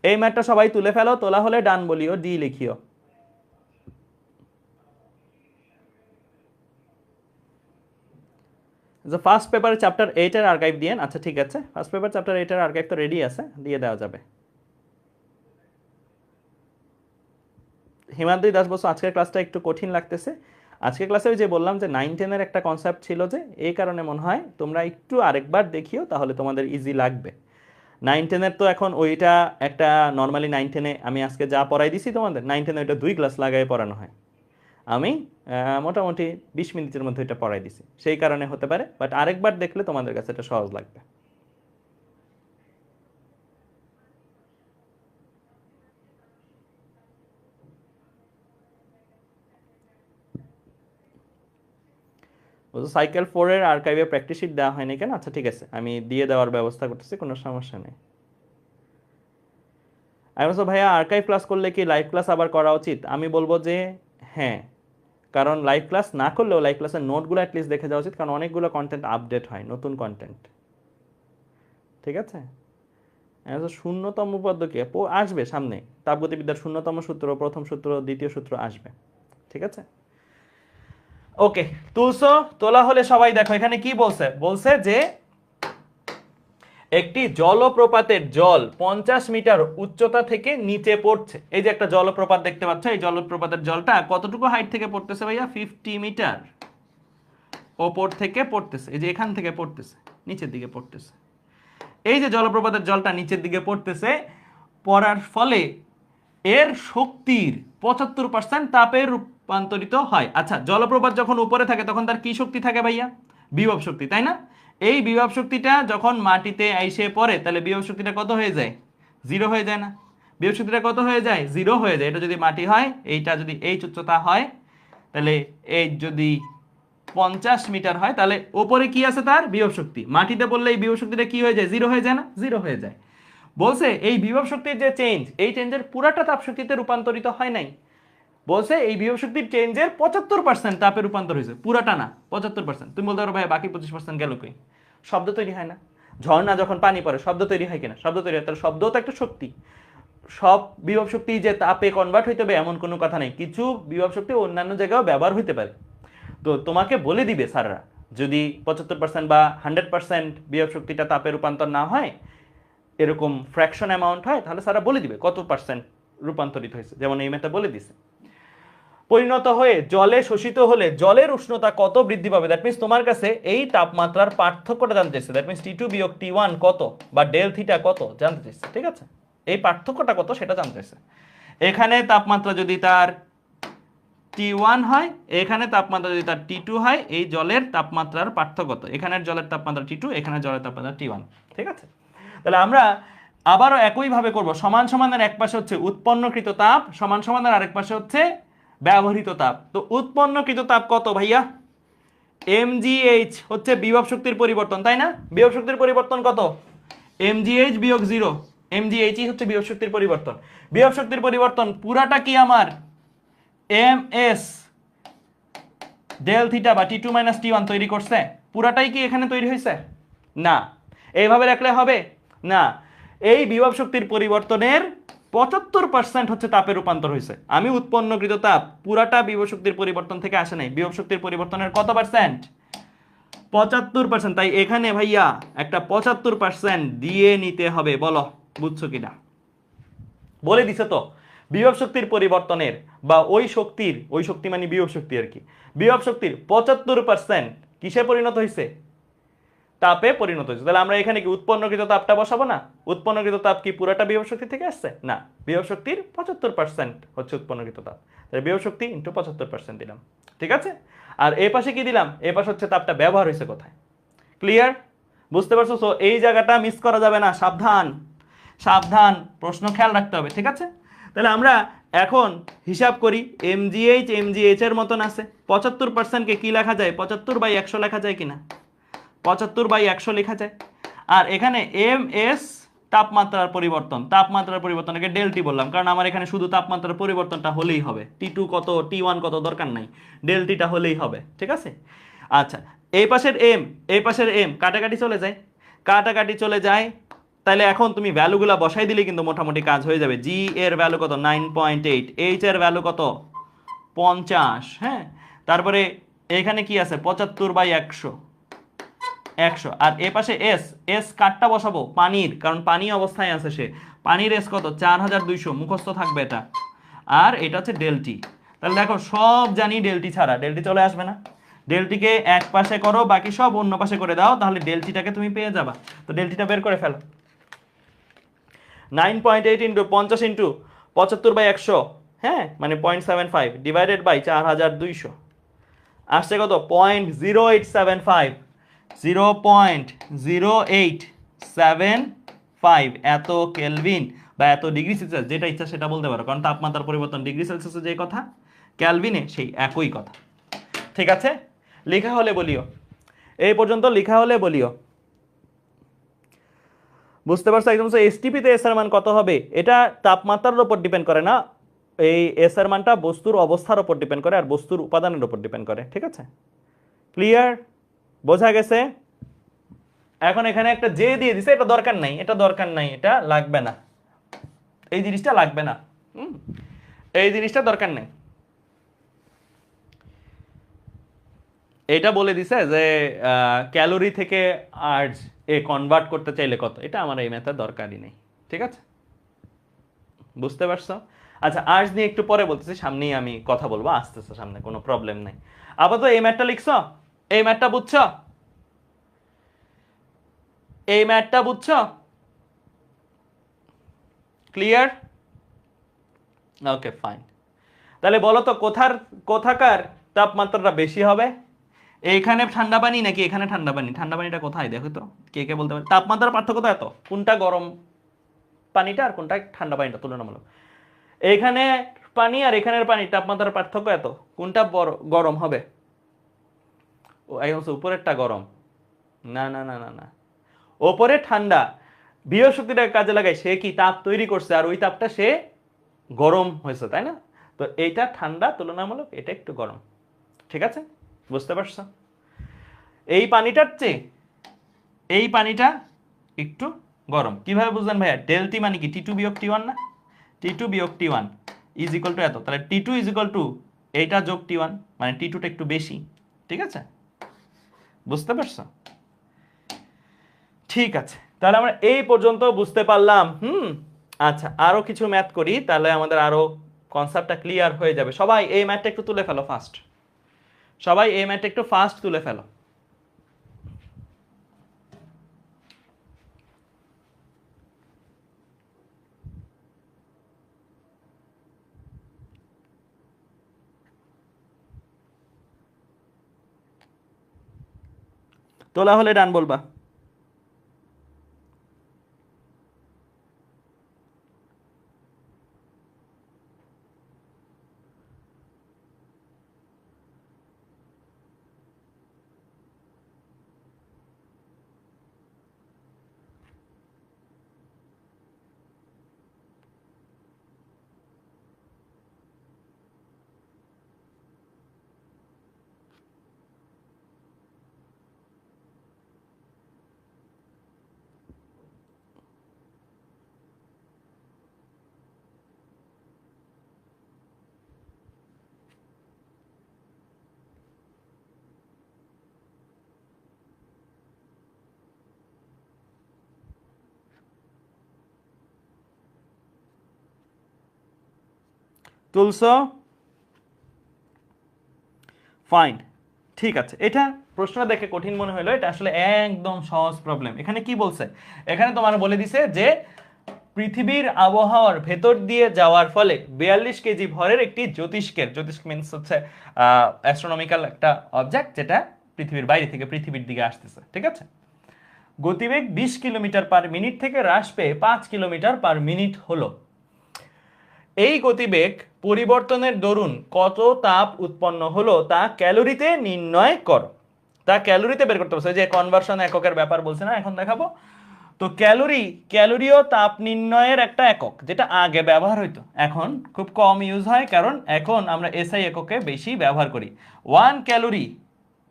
এই ম্যাথটা সবাই তুলে ফেলো, তোলা হলে ডান বলিও, ডি লিখিও। ফার্স্ট পেপার চ্যাপ্টার 8 এর আর্কাইভ দিয়েন। আচ্ছা ঠিক আছে, ফার্স্ট পেপার চ্যাপ্টার 8 এর আর্কাইভ তো রেডি আছে, দিয়ে দেওয়া যাবে। হিমাদ্রি দাস বলছো আজকের ক্লাসটা একটু কঠিন লাগতেছে। আজকের ক্লাসে ওই যে বললাম যে 9-10 এর একটা কনসেপ্ট ছিল, যে এই কারণে মনে হয় তোমরা একটু আরেকবার দেখিও, তাহলে তোমাদের ইজি লাগবে। 9-10 এর তো এখন ওইটা একটা নর্মালি 9-10-এ আমি আজকে যা পড়াই দিছি তোমাদের, 9-10-এ ওইটা 2 ক্লাস লাগাই পড়ানো হয়। আমি মোটামুটি 20 মিনিটের মধ্যে এটা পড়াই দিছি, সেই কারণে হতে পারে, বাট আরেকবার দেখলে তোমাদের কাছে এটা সহজ লাগবে। সাইকেল 4 এর আর্কাইভে প্র্যাকটিস শিট দেওয়া হয়নি কেন? আচ্ছা ঠিক আছে, আমি দিয়ে দেওয়ার ব্যবস্থা করতেছি, কোনো সমস্যা নেই। আমি বলছি ভাইয়া আর্কাইভ ক্লাস করলে কি লাইভ ক্লাস আবার করা উচিত? আমি বলবো যে হ্যাঁ, কারণ লাইভ ক্লাস না করলেও লাইভ ক্লাসের নোটগুলো অ্যাটলিস্ট দেখে যাওয়া উচিত, কারণ অনেকগুলো কন্টেন্ট আপডেট হয়, নতুন কন্টেন্ট। ঠিক আছে, শূন্যতম উপপাদ্য কি আসবে সামনে, তাপগতিবিদ্যার শূন্যতম সূত্র, প্রথম সূত্র, দ্বিতীয় সূত্র আসবে। ঠিক আছে, ওকে। তুলসো, তোলা হলে সবাই দেখো এখানে কি বলছে, বলছে যে একটি জলপ্রপাতের জল 50 মিটার উচ্চতা থেকে নিচে পড়ছে। এই যে একটা জলপ্রপাত দেখতে পাচ্ছ, এই জলপ্রপাতের জলটা কতটুকু হাইট থেকে পড়তেছে ভাইয়া? 50 মিটার ওপর থেকে পড়তেছে। এই যে এখান থেকে পড়তেছে, নিচের দিকে পড়তেছে। এই যে জলপ্রপাতের জলটা নিচের দিকে পড়তেছে, পড়ার ফলে এর শক্তির 75% তাপে রূপান্তরিত হয়। আচ্ছা, জলপ্রপাত যখন উপরে থাকে তখন তার কি শক্তি থাকে ভাইয়া? বিভব শক্তি, তাই না? এই বিভব শক্তিটা যখন মাটিতে আইসে পড়ে তাহলে বিভব শক্তিটা কত হয়ে যায়? 0 হয়ে যায় না? বিভব শক্তিটা কত হয়ে যায়? 0 হয়ে যায়। এটা যদি মাটি হয়, এইটা যদি এই উচ্চতা হয়, তাহলে এই যদি 50 মিটার হয়, তাহলে ওপরে কি আছে? তার বিভব শক্তি। মাটিতে বললে এই বিভব শক্তিটা কি হয়ে যায়? 0 হয়ে যায় না? 0 হয়ে যায়। বলছে এই বিভব শক্তির যে চেঞ্জ, এই চেঞ্জের পুরাটা তাপ শক্তিতে রূপান্তরিত হয় নাই। বলছে এই বিভব শক্তির চেঞ্জের 75% তাপে রূপান্তর হয়েছে, পুরাটা না, 75%। তুমি বলতে পারো ভাই বাকি 25% গেল কই? শব্দ তৈরি হয় না? ঝর্ণা যখন পানি পড়ে শব্দ তৈরি হয় কিনা? শব্দ তৈরি হয়। তাহলে শব্দও তো একটা শক্তি। সব বিভব শক্তি যে তাপে কনভার্ট হইতে হবে এমন কোনো কথা নেই, কিছু বিভব শক্তি অন্যান্য জায়গায়ও ব্যবহার হইতে পারে। তো তোমাকে বলে দিবে স্যাররা, যদি 75% বা 100% বিভব শক্তিটা তাপে রূপান্তর না হয়, এরকম ফ্র্যাকশন অ্যামাউন্ট হয়, তাহলে স্যাররা বলে দিবে কত পার্সেন্ট রূপান্তরিত হয়েছে। যেমন এই ম্যাথটা বলে দিছে, পরিণত হয়ে জলে শোষিত হলে জলের উষ্ণতা কত বৃদ্ধি পাবে। দ্যাট মিনস তোমার কাছে এই তাপমাত্রার পার্থক্যটা জানতে চাইছে। দ্যাট মিনস T2 বিয়োগ T1 কত, বা ডেল থিটা কত জানতে চাইছে। ঠিক আছে, এই পার্থক্যটা কত সেটা জানতে চাইছে। এখানে তাপমাত্রা যদি তার T1 হয়, এখানে তাপমাত্রা যদি তার T2 হয়, এই জলের তাপমাত্রার পার্থক্য কত। এখানের জলের তাপমাত্রা T2, এখানে জলের তাপমাত্রা T1। ঠিক আছে, তাহলে আমরা আবারও একইভাবে করব। সমান সমানের এক পাশে হচ্ছে উৎপন্নকৃত তাপ, সমান সমানের আরেক পাশে হচ্ছে ব্যবহৃত তাপ। তো উৎপন্নকৃত তাপ কত ভাইয়া? mgh হচ্ছে বিভব শক্তির পরিবর্তন, তাই না? বিভব শক্তির পরিবর্তন কত? mgh বিয়োগ 0। mgh হচ্ছে বিভব শক্তির পরিবর্তন। বিভব শক্তির পরিবর্তন পুরাটা কি আমার ms ডেল থিটা বা T2 - T1 তৈরি করছে? পুরাটাই কি এখানে তৈরি হয়েছে? না। এইভাবে রাখলে হবে না। এই বিভব শক্তির পরিবর্তনের 75% হচ্ছে তাপে রূপান্তর হয়েছে। আমি উৎপন্নকৃত তাপ পুরাটা বিভব শক্তির পরিবর্তন থেকে আসে নাই। বিভব শক্তির পরিবর্তনের কত পার্সেন্ট? 75%। তাই এখানে ভাইয়া একটা 75% দিয়ে নিতে হবে। বলো বুঝছো কিনা? বলে দিছে তো, বিভব শক্তির পরিবর্তনের বা ওই শক্তি মানে বিভব শক্তি আর কি, বিভব শক্তির 75% কিসে পরিণত হয়েছে? তাপে পরিণত হয়েছে। তাহলে আমরা এখানে কি উৎপন্নকৃত তাপটা বসাবো না? উৎপন্নকৃত তাপ কি পুরাটা বিভব শক্তি থেকে আসছে? না, বিভব শক্তির 75% হচ্ছে উৎপন্নকৃত তাপ। তাহলে বিভব শক্তি ইন্টু 75% দিলাম। ঠিক আছে, আর এই পাশে কি দিলাম? এই পাশে হচ্ছে তাপটা ব্যবহার হয়েছে কোথায়। ক্লিয়ার? বুঝতে পারছো? সো এই জায়গাটা মিস করা যাবে না। সাবধান সাবধান, প্রশ্ন খেয়াল রাখতে হবে। ঠিক আছে, তাহলে আমরা এখন হিসাব করি। mgh এর মতন আছে। 75%কে কি লেখা যায়? 75/100 লেখা যায় কিনা? 75/100 লেখা যায়। আর এখানে ms তাপমাত্রার পরিবর্তনকে ডেল টি বললাম, কারণ আমার এখানে শুধু তাপমাত্রার পরিবর্তনটা হলেই হবে। T2 কত, T1 কত দরকার নাই, ডেল টিটা হলেই হবে। ঠিক আছে, আচ্ছা এই পাশের m কাটাকাটি চলে যায়। তাহলে এখন তুমি ভ্যালুগুলা বসাই দিলে কিন্তু মোটামুটি কাজ হয়ে যাবে। জি এর ভ্যালু কত? 9.8। এইচ এর ভ্যালু কত? 50। হ্যাঁ, তারপরে এখানে কি আছে? 75/100। আর এ পাশে এস কাটটা বসাবো পানির, কারণ পানি অবস্থায় আছে সে। পানির এস কত? 4200, মুখস্থ থাকবে এটা। আর এটা হচ্ছে ডেলটি। তাহলে দেখো সব জানি ডেলটি ছাড়া, ডেলটি চলে আসবে না? ডেলটিকে এক পাশে করো, বাকি সব অন্য পাশে করে দাও, তাহলে ডেলটিটাকে তুমি পেয়ে যাবা। তো ডেলটিটা বের করে ফেলো। 9.8 ইন্টু 50 ইন্টু 75/100, হ্যাঁ মানে 0.75 ডিভাইডেড বাই 4200 আসছে কত? 0.0875। 0.0875 এত কেলভিন বা এত ডিগ্রি সেলসিয়াস, যেটা ইচ্ছা সেটা বলতে পারো, কারণ তাপমাত্রার পরিবর্তন ডিগ্রি সেলসিয়াসে যে কথা, ক্যালভিনে সেই একই কথা। ঠিক আছে, লেখা হলে বলিও, এই পর্যন্ত লেখা হলে বলিও। বুঝতে পারছো? একদম এসটিপিতে এস এর মান কত হবে এটা তাপমাত্রার উপর ডিপেন্ড করে না, এই এস এর মানটা বস্তুর অবস্থার উপর ডিপেন্ড করে আর বস্তুর উপাদানের উপর ডিপেন্ড করে। ঠিক আছে, ক্লিয়ার? বোঝা গেছে? এখন এখানে একটা জে দিয়ে দিছে, এটা দরকার নাই, এটা দরকার নাই, এটা লাগবে না, এই জিনিসটা লাগবে না, এই জিনিসটা দরকার নেই। এটা বলে দিছে যে ক্যালোরি থেকে আর্জ এ কনভার্ট করতে চাইলে কত, এটা আমার এই ম্যাথের দরকারই নেই। ঠিক আছে, বুঝতে পারছো? আচ্ছা, আর্জ নিয়ে একটু পরে বলতেছি, সামনেই আমি কথা বলবো, আসতেছে সামনে, কোনো প্রবলেম নাই। আপাতত এই ম্যাথটা লিখছো, এই ম্যাথটা বুঝছো, এই ম্যাথটা বুঝছো? ক্লিয়ার? Okay fine. তাহলে বলো তো কোথাকার তাপমাত্রাটা বেশি হবে? এইখানে ঠান্ডা পানি নাকি এখানে ঠান্ডা পানি? ঠান্ডা পানিটা কোথায় দেখো তো, কে কে বলতে পারে? তাপমাত্রার পার্থক্য তো এত, কোনটা গরম পানিটা আর কোনটা ঠান্ডা পানিটা তুলনামূলক? এইখানে পানি আর এখানের পানি তাপমাত্রার পার্থক্য এত, কোনটা বড় গরম হবে? ও একদম উপরেরটা গরম। না না না না না, ওপরে ঠান্ডা, বিয়োগ শক্তিটা কাজে লাগায় সে কি তাপ তৈরি করছে আর ওই তাপটা সে গরম হয়েছে, তাই না? তো এইটা ঠান্ডা তুলনামূলক, এটা একটু গরম। ঠিক আছে, বুঝতে পারছো? এই পানিটার চেয়ে এই পানিটা একটু গরম। কিভাবে বুঝলেন ভাইয়া? ডেল টি মানে কি? টি টু বিয়োগ টি ওয়ান না? টি টু বিয়োগ T one is equal two এত, তাহলে টি টু ইজ ইকুয়াল টু এইটা যোগ টি ওয়ান, মানে টি টুটা একটু বেশি। ঠিক আছে, বুঝতে পারছো? ঠিক আছে, তাহলে আমরা এই পর্যন্ত বুঝতে পারলাম। আচ্ছা, আরো কিছু ম্যাথ করি, তাহলে আমাদের আরো কনসেপ্টটা ক্লিয়ার হয়ে যাবে। সবাই এই ম্যাথটা একটু তুলে ফেলো ফাস্ট, সবাই এই ম্যাথটা একটু ফাস্ট তুলে ফেলো। তোলা হলে ডান বলবা। তুলছো? ফাইন, ঠিক আছে। এটা প্রশ্নটা দেখে কঠিন মনে হলো, এটা আসলে একদম সহজ প্রবলেম। এখানে কি বলছে? এখানে তোমার বলে দিছে যে পৃথিবীর আবহাওয়ার ভেতর দিয়ে যাওয়ার ফলে 42 কেজি ভরের একটি জ্যোতিষ্কের, জ্যোতিষ্ক মিন্স হচ্ছে অ্যাস্ট্রোনমিক্যাল একটা অবজেক্ট যেটা পৃথিবীর বাইরে থেকে পৃথিবীর দিকে আসতেছে, ঠিক আছে, গতিবেগ 20 কিলোমিটার পার মিনিট থেকে হ্রাস পেয়ে 5 কিলোমিটার পার মিনিট হলো। এই গতিবেগ পরিবর্তনের দরুন কত তাপ উৎপন্ন হলো তা ক্যালোরিতে নির্ণয় করো। তা ক্যালোরিতে বের করতে বলছে, যে কনভার্সন এককের ব্যাপার বলছে না, এখন দেখাবো। তো ক্যালোরিও তাপ নির্ণয়ের একটা একক, যেটা আগে ব্যবহার হইতো, এখন খুব কম ইউজ হয়, কারণ এখন আমরা এসআই এককে বেশি ব্যবহার করি। 1 ক্যালোরি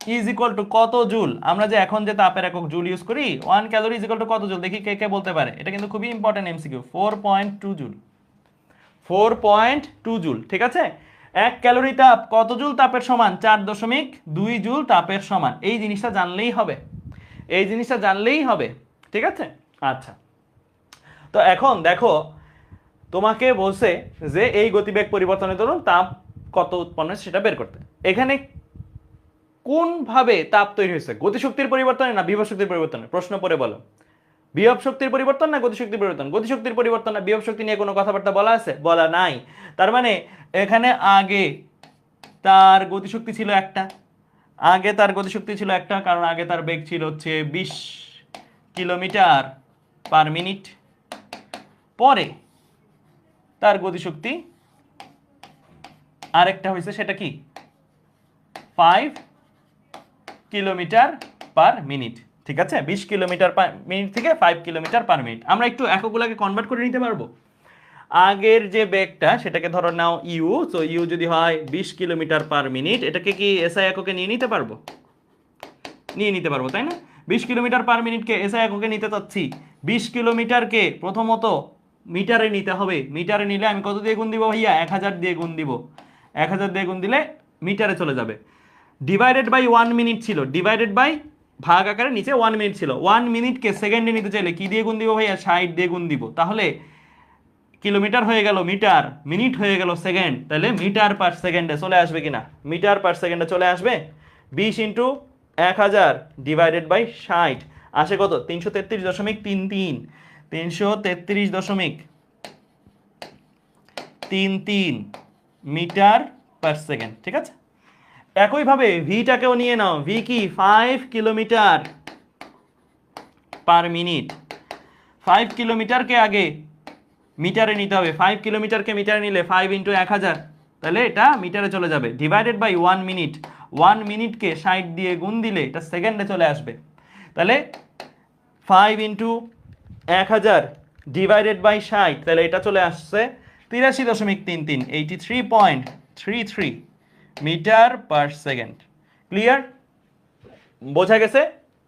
ইজ ইকুয়াল টু কত জুল? আমরা যে এখন যে তাপের একক জুল ইউজ করি, 1 ক্যালোরি ইজ ইকুয়াল টু কত জুল? দেখি কে কে বলতে পারে। এটা কিন্তু খুবই ইম্পর্টেন্ট এমসিকিউ। 4.2 জুল। 4.2 জুল, ঠিক আছে। 1 ক্যালোরি তাপ কত জুল তাপের সমান? 4.2 জুল তাপের সমান। এই জিনিসটা জানলেই হবে, এই জিনিসটা জানলেই হবে, ঠিক আছে। আচ্ছা, তো এখন দেখো, তোমাকে বলছে যে এই গতিবেগ পরিবর্তনের দরুন তাপ কত উৎপন্ন হয়েছে সেটা বের করতে। এখানে কোন ভাবে তাপ তৈরি হয়েছে? গতিশক্তির পরিবর্তনে না বিভব শক্তির পরিবর্তনে? প্রশ্ন পড়ে বলো, বিভব শক্তির পরিবর্তন না গতিশক্তির পরিবর্তন? গতিশক্তির পরিবর্তন না বিভব শক্তি নিয়ে কোনো কথাবার্তা বলা আছে? বলা নাই। তার মানে এখানে আগে তার গতিশক্তি ছিল একটা, আগে তার গতিশক্তি ছিল একটা, কারণ আগে তার বেগ ছিল হচ্ছে 20 কিলোমিটার পার মিনিট। পরে তার গতিশক্তি আরেকটা হয়েছে, সেটা কি 5 কিলোমিটার পার মিনিট। ঠিক আছে, 20 কিলোমিটার পার মিনিট থেকে 5 কিলোমিটার পার মিনিট। আমরা একটু এককগুলোকে কনভার্ট করে নিতে পারবো। আগের যে বেগটা সেটাকে ধরো নাও ইউ, তো ইউ যদি হয় 20 কিলোমিটার পার মিনিট, এটাকে কি এসআই এককে নিয়ে নিতে পারবো? নিয়ে নিতে পারবো, তাই না? 20 কিলোমিটার পার মিনিটকে এসআই এককে নিতে চাচ্ছি। 20 কিলোমিটারকে প্রথমত মিটারে নিতে হবে। মিটারে নিলে আমি কত দিয়ে গুণ দিব ভাইয়া? 1000 দিয়ে গুণ দিব। 1000 দিয়ে গুণ দিলে মিটারে চলে যাবে। ডিভাইডেড বাই 1 মিনিট ছিল, ডিভাইডেড বাই ভাগ আকারে নিচে 1 মিনিট ছিল। 1 মিনিটকে সেকেন্ডে নিতে চাইলে কি দিয়ে গুণ দিব ভাইয়া? 60 দিয়ে গুণ দিব। তাহলে কিলোমিটার হয়ে গেল মিটার, মিনিট হয়ে গেল সেকেন্ড, তাহলে মিটার পার সেকেন্ডে চলে আসবে কিনা? মিটার পার সেকেন্ডে চলে আসবে। 20 ইন্টু 1000 ডিভাইডেড বাই 60 আসে কত? 333.33, 333.33 মিটার পার সেকেন্ড। ঠিক আছে, একইভাবে ভিটাকেও নিয়ে নাও। ভি কি? 5 কিলোমিটার পার মিনিট। 5 কিলোমিটারকে আগে মিটারে নিতে হবে। 5 কিলোমিটারকে মিটারে নিলে 5 ইন্টু 1000, তাহলে এটা মিটারে চলে যাবে। ডিভাইডেড বাই 1 মিনিট, 1 মিনিটকে 60 দিয়ে গুণ দিলে এটা সেকেন্ডে চলে আসবে। তাহলে 5 ইন্টু 1000 ডিভাইডেড বাই 60, তাহলে এটা চলে আসছে 83.33, 83.33 মিটার পার সেকেন্ড। ক্লিয়ার? বোঝা গেছে?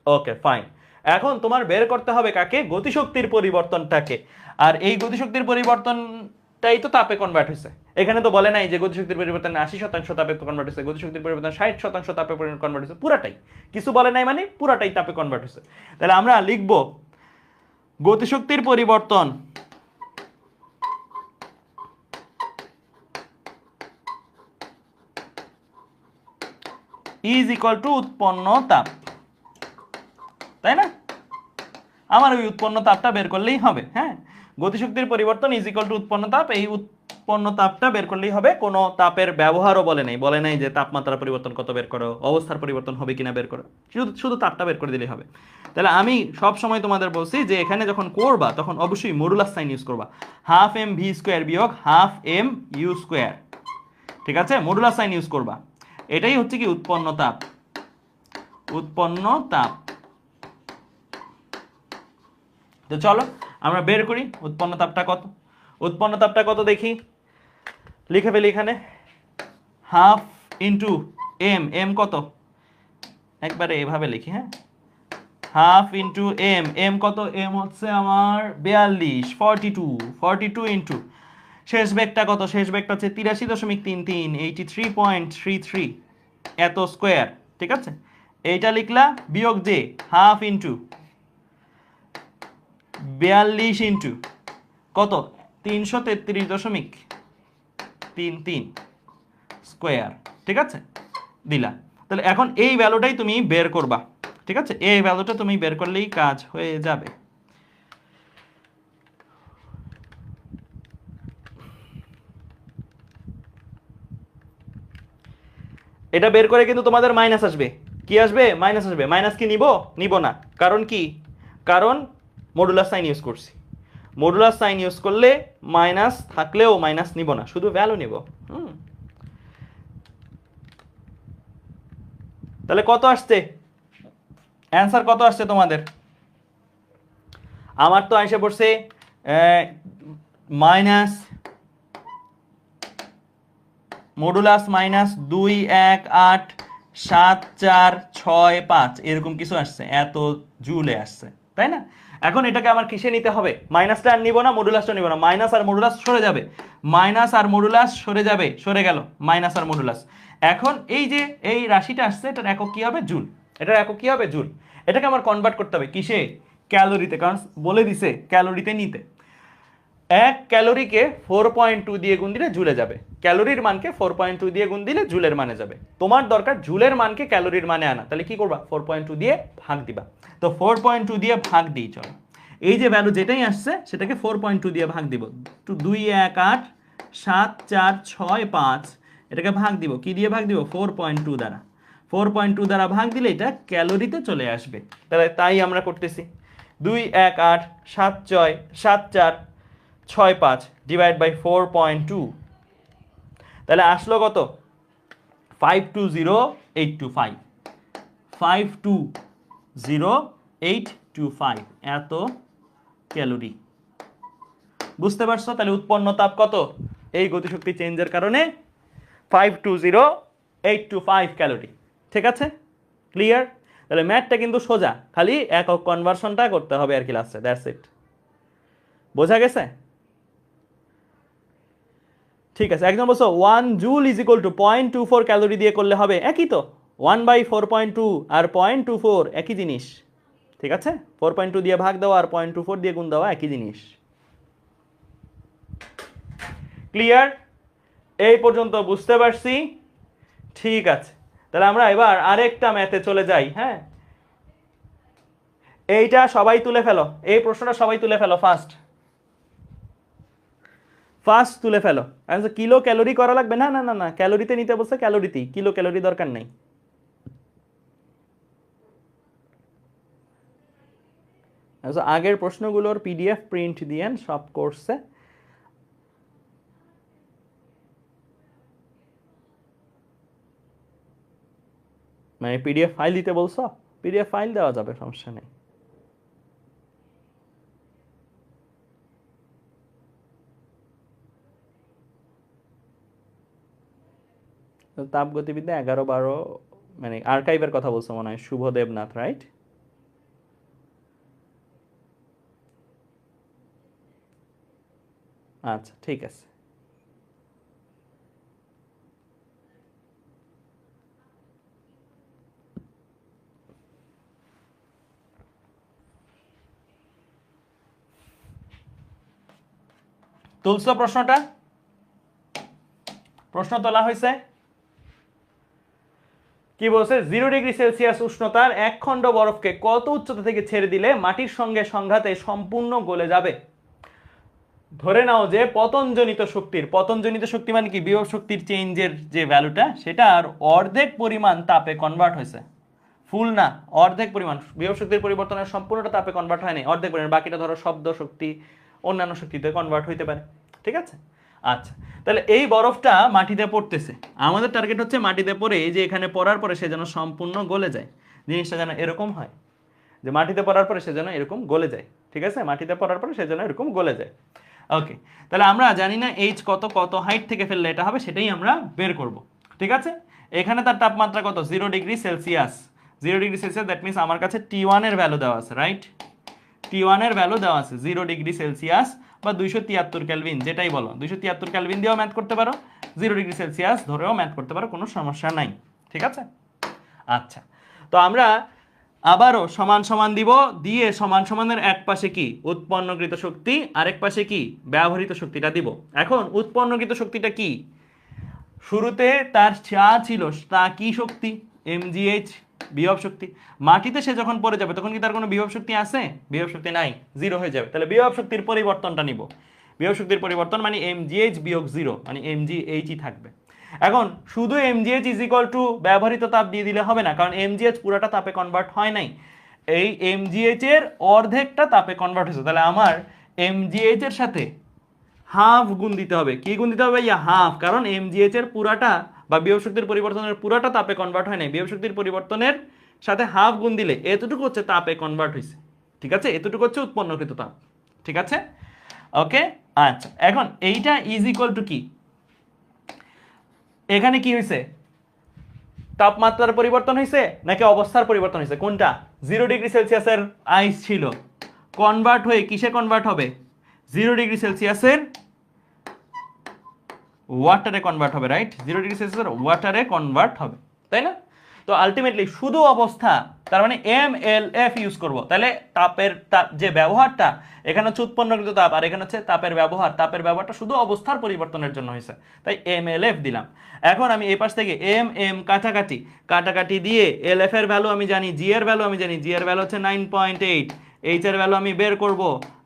ওকে, ফাইন। এখন তোমার বের করতে হবে কাকে? গতিশক্তির পরিবর্তনটাকে। আর এই গতিশক্তির পরিবর্তনটাই তো তাপে কনভার্ট হয়েছে। এখানে তো বলে নাই যে গতিশক্তির পরিবর্তন 80% তাপে কনভার্ট হয়েছে, গতিশক্তির পরিবর্তন 60% তাপে কনভার্ট হয়েছে। পুরাটাই, কিছু বলে নাই মানে পুরাটাই তাপে কনভার্ট হয়েছে। তাহলে আমরা লিখব গতিশক্তির পরিবর্তন ইজ ইকুয়াল টু উৎপন্ন তাপ, তাই না? আমার ওই উৎপন্ন তাপটা বের করলেই হবে। হ্যাঁ, গতিশক্তির পরিবর্তন ইজ ইকুয়াল টু উৎপন্ন তাপ, এই উৎপন্ন তাপটা বের করলেই হবে। কোনো তাপের ব্যবহারও বলে নাই যে তাপমাত্রা পরিবর্তন কত বের করো, অবস্থার পরিবর্তন হবে কিনা বের করো, শুধু তাপটা বের করে দিলেই হবে। তাহলে আমি সব সময় তোমাদের বলছি যে এখানে যখন করবা তখন অবশ্যই মডুলাস সাইন ইউজ করবা। হাফ এম ভি স্কোয়ার বিয়োগ হাফ এম ইউ স্কোয়ার। ঠিক আছে, মডুলাস সাইন ইউজ করবা। এটাই হচ্ছে কি উৎপন্ন তাপ। উৎপন্ন তাপ। তো চলো আমরা বের করি উৎপন্ন তাপটা কত। উৎপন্ন তাপটা কত দেখি, লিখে ফেলি এখানে। হাফ ইন্টু এম, এম কত? একবারে এভাবে লিখি। হ্যাঁ, হাফ ইন্টু এম, এম কত? এম হচ্ছে আমার 42, 42 ইন্টু শেষ বেগটা কত? শেষ বেগটা হচ্ছে 83.33, 83.33 এত স্কোয়ার। ঠিক আছে, এইটা লিখলা বিয়োগ যে হাফ ইন্টু 42 ইন্টু কত? 333.33 স্কোয়ার। ঠিক আছে, দিলা। তাহলে এখন এই ভ্যালুটাই তুমি বের করবা। ঠিক আছে, এই ভ্যালুটা তুমি বের করলেই কাজ হয়ে যাবে। এটা বের করে কিন্তু তোমাদের মাইনাস আসবে। কি আসবে? মাইনাস আসবে। মাইনাস কি নিব না। কারণ কি? কারণ মডুলাস সাইন ইউজ করছি। মডুলাস সাইন ইউজ করলে মাইনাস থাকলেও মাইনাস নিব না, শুধু ভ্যালু নিব। তাহলে কত আসছে? অ্যান্সার কত আসছে তোমাদের? আমার তো এসে পড়ছে মাইনাস মডুলাস মাইনাস 218.7465 এরকম কিছু আসছে, এত জুলে আসছে, তাই না? এখন এটাকে আমার কিসে নিতে হবে? মাইনাসটা আর নিব না, মডুলাসটা নিব না। মাইনাস আর মডুলাস সরে যাবে, মাইনাস আর মডুলাস সরে যাবে, সরে গেল মাইনাস আর মডুলাস। এখন এই যে এই রাশিটা আসছে এটার একক কি হবে? জুল। এটার একক কি হবে? জুল। এটাকে আমার কনভার্ট করতে হবে কিসে? ক্যালোরিতে, কারণ বলে দিছে ক্যালোরিতে নিতে। 1 ক্যালোরিকে 4.2 দিয়ে গুণ দিলে জুলে যাবে। ক্যালোরির মানকে 4.2 দিয়ে গুণ দিলে জুলের মানে যাবে। তোমার দরকার জুলের মানকে ক্যালোরির মানে আনা। তাহলে কি করবা? 4.2 দিয়ে ভাগ দিবা। তো 4.2 দিয়ে ভাগ দিই। চলো, এই যে ভ্যালু যেটাই আসছে সেটাকে 4.2 দিয়ে ভাগ দিব। 218.7465 এটাকে ভাগ দিব। কি দিয়ে ভাগ দিব? 4.2 দ্বারা। 4.2 দ্বারা ভাগ দিলে এটা ক্যালোরিতে চলে আসবে। তাহলে তাই আমরা করতেছি। 218.7465 ডিভাইড বাই 4.2, তাহলে আসলো কত? 520825। 520,825 এত ক্যালোরি। বুঝতে পারছো? তাহলে উৎপন্ন তাপ কত এই গতিশক্তি চেঞ্জের কারণে? 520,825 ক্যালোরি। ঠিক আছে, ক্লিয়ার? তাহলে ম্যাথটা কিন্তু সোজা, খালি একক কনভার্সনটা করতে হবে আর কি লাস্টে, দ্যাটস ইট। বোঝা গেছে? ঠিক আছে, একদম বলছো 1 joule is equal two 0.24 calorie দিয়ে করলে হবে, একই তো। 1/4.2 আর 0.24 একই জিনিস। ঠিক আছে, 4.2 দিয়ে ভাগ দেওয়া আর 0.24 দিয়ে গুণ দেওয়া একই জিনিস। ক্লিয়ার? এই পর্যন্ত বুঝতে পারছি? ঠিক আছে, তাহলে আমরা এবার আরেকটা ম্যাথে চলে যাই। হ্যাঁ, এইটা সবাই তুলে ফেলো, এই প্রশ্নটা সবাই তুলে ফেলো, ফার্স্ট তুলে ফেলো। কিলো ক্যালোরি করা লাগবে না, না না না, ক্যালোরিতে নিতে বলছে, ক্যালোরিতেই, কিলো ক্যালোরি দরকার নেই। আগের প্রশ্নগুলোর পিডিএফ প্রিন্ট দিয়েন সব কোর্সে। মানে পিডিএফ ফাইল দিতে বলছো, পিডিএফ ফাইল দেওয়া যাবে, সমস্যা নেই। তাপগতিবিদ্যা 11-12, মানে আর্কাইভের কথা বলছো মনে হয়, শুভ দেবনাথ, রাইট? আচ্ছা ঠিক আছে। তুলছো প্রশ্নটা? প্রশ্ন তোলা হয়েছে? কি বলছে? 0°C উষ্ণতার এক খণ্ড বরফকে কত উচ্চতা থেকে ছেড়ে দিলে মাটির সঙ্গে সংঘাতে সম্পূর্ণ গলে যাবে? ধরে নাও যে পতনজনিত শক্তি মানে কি, বিভব শক্তির চেঞ্জের যে ভ্যালুটা সেটার অর্ধেক পরিমাণ তাপে কনভার্ট হয়েছে। ফুল না, অর্ধেক পরিমাণ। বিভব শক্তির পরিবর্তনের সম্পূর্ণটা তাপে কনভার্ট হয়নি, অর্ধেক পরিমাণ, বাকিটা ধরো শব্দ শক্তি অন্যান্য শক্তিতে কনভার্ট হইতে পারে। ঠিক আছে, আচ্ছা। তাহলে এই বরফটা মাটিতে পড়তেছে, আমাদের টার্গেট হচ্ছে মাটিতে পড়ে এই যে এখানে পড়ার পরে সে যেন সম্পূর্ণ গলে যায়। জিনিসটা যেন এরকম হয় যে মাটিতে পড়ার পরে সে যেন এরকম গলে যায়। ঠিক আছে, মাটিতে পড়ার পরে সে যেন এরকম গলে যায়। ওকে, তাহলে আমরা জানি না এইচ কত, কত হাইট থেকে ফেললে এটা হবে, সেটাই আমরা বের করব। ঠিক আছে, এখানে তার তাপমাত্রা কত? 0°C। 0°C, দ্যাট মিনস আমার কাছে T1 এর ভ্যালু দেওয়া আছে, রাইট? T1 এর ভ্যালু দেওয়া আছে 0°C বা 273 কেলভিন, যেটাই বলো। 273 কেলভিন দিয়েও ম্যাথ করতে পারো, 0°C ধরেও ম্যাথ করতে পারো, কোনো সমস্যা নাই। ঠিক আছে, আচ্ছা। তো আমরা আবারও সমান সমান দিব, দিয়ে সমান সমানের এক পাশে কি উৎপন্নকৃত শক্তি, আরেক পাশে কি ব্যবহৃত শক্তিটা দিব। এখন উৎপন্নকৃত শক্তিটা কি? শুরুতে তার যা ছিল তা কি শক্তি? mgh, বিভব শক্তি। মাটিতে সে যখন পড়ে যাবে তখন কি তার কোনো বিভব শক্তি আছে? বিভব শক্তি নাই, জিরো হয়ে যাবে। তাহলে বিভব শক্তির পরিবর্তনটা নিব। বিভব শক্তির পরিবর্তন মানে mgh বিয়োগ 0, মানে mgh ই থাকবে। এখন শুধু mgh ইজ ইকুয়াল টু ব্যবহৃত তাপ দিয়ে দিলে হবে না, কারণ mgh পুরোটা তাপে কনভার্ট হয় নাই, এই mgh এর অর্ধেকটা তাপে কনভার্ট হয়েছে। তাহলে আমার mgh এর সাথে হাফ গুণ দিতে হবে। কি গুণ দিতে হবে? ইয়া হাফ, কারণ mgh এর পুরাটা বা বিভব শক্তির পরিবর্তনের পুরাটা তাপে কনভার্ট হয় নাই, বিভব শক্তির পরিবর্তনের সাথে হাফ গুণ দিলে এতটুকু হচ্ছে তাপে কনভার্ট হয়েছে। ঠিক আছে, এতটুকু হচ্ছে উৎপন্নকৃত তাপ। ঠিক আছে, ওকে, আচ্ছা। এখন এইটা ইজ ইকুয়াল টু কি? এখানে কি হয়েছে? তাপমাত্রার পরিবর্তন হয়েছে নাকি অবস্থার পরিবর্তন হয়েছে? কোনটা? 0°C এর আইস ছিল, কনভার্ট হয়ে কিসে কনভার্ট হবে? 0°C এর ওয়াটারে কনভার্ট হবে, রাইট? 0°C এর ওয়াটারে কনভার্ট হবে, তাই না? তো আলটিমেটলি শুধু অবস্থা, তার মানে MLF ইউজ করব। তাহলে তাপের যে ব্যবহারটা এখানে হচ্ছে উৎপন্নকৃত তাপ, আর এখানে হচ্ছে তাপের ব্যবহার। তাপের ব্যবহারটা শুধু অবস্থার পরিবর্তনের জন্য হয়েছে, তাই MLF দিলাম। এখন আমি এই পাশ থেকে কাটাকাটি দিয়ে LF এর ভ্যালু আমি জানি, G এর ভ্যালু আমি জানি, G এর ভ্যালু হচ্ছে 9.8, H এর ভ্যালু আমি বের করব,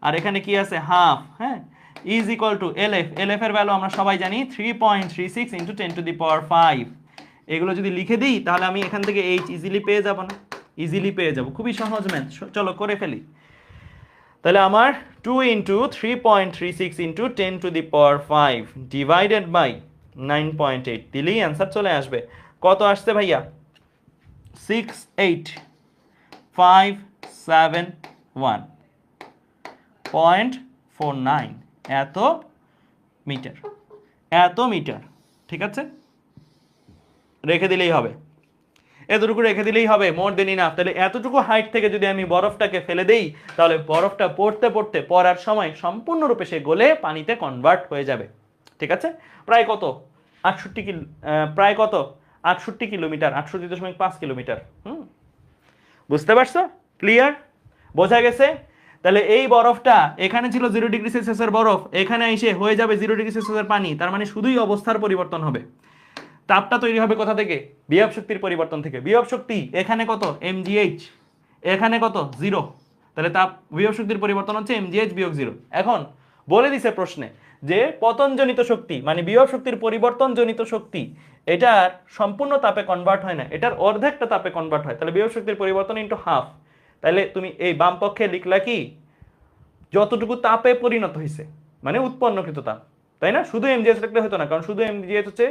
আর এখানে কি আছে? হাফ। হ্যাঁ, ইজ ইকুয়াল টু LF এর ভ্যালু আমরা সবাই জানি 3.36 × 10⁵। এগুলো যদি লিখে দিই তাহলে আমি এখান থেকে H ইজিলি পেয়ে যাব না? ইজিলি পেয়ে যাব, খুবই সহজ ম্যাথ। চলো করে ফেলি। তাহলে আমার 2 × 3.36 × 10⁵ ডিভাইডেড বাই 9.8 দিলেই অ্যান্সার চলে আসবে। কত আসছে ভাইয়া? 68571.49 এত মিটার, এত মিটার। ঠিক আছে, রেখে দিলেই হবে, এতটুকু রেখে দিলেই হবে, মোর দেন ইনাফ। তাহলে এতটুকু হাইট থেকে যদি আমি বরফটাকে ফেলে দেই, তাহলে বরফটা পড়তে পড়তে পড়ার সময় সম্পূর্ণরূপে সে গলে পানিতে কনভার্ট হয়ে যাবে। ঠিক আছে, প্রায় কত 68 কিলো, প্রায় কত 68 কিলোমিটার, 68.5 কিলোমিটার। বুঝতে পারছো? ক্লিয়ার? বোঝা গেছে? তাহলে এই বরফটা এখানে ছিল 0°C বরফ, এখানে এসে হয়ে যাবে 0°C পানি। তার মানে শুধুই অবস্থার পরিবর্তন হবে। তাপটা তৈরি হবে কোথা থেকে? বিভব শক্তির পরিবর্তন থেকে। বিভব শক্তি এখানে কত? mgh, এখানে কত? 0। তাহলে তাপ বিভব শক্তির পরিবর্তন হচ্ছে mgh বিয়োগ 0। এখন বলে দিছে প্রশ্নে যে পতনজনিত শক্তি মানে বিভব শক্তির পরিবর্তনজনিত শক্তি, এটার সম্পূর্ণ তাপে কনভার্ট হয় না, এটার অর্ধেকটা তাপে কনভার্ট হয়। তাহলে বিভব শক্তির পরিবর্তন ইনটু হাফ। তাহলে তুমি এই বাম পক্ষে লিখলা কি? যতটুকু তাপে পরিণত হয়েছে মানে উৎপন্নকৃত তাপ, তাই না? শুধু mgh লিখলে হতো না, কারণ শুধু mgh হচ্ছে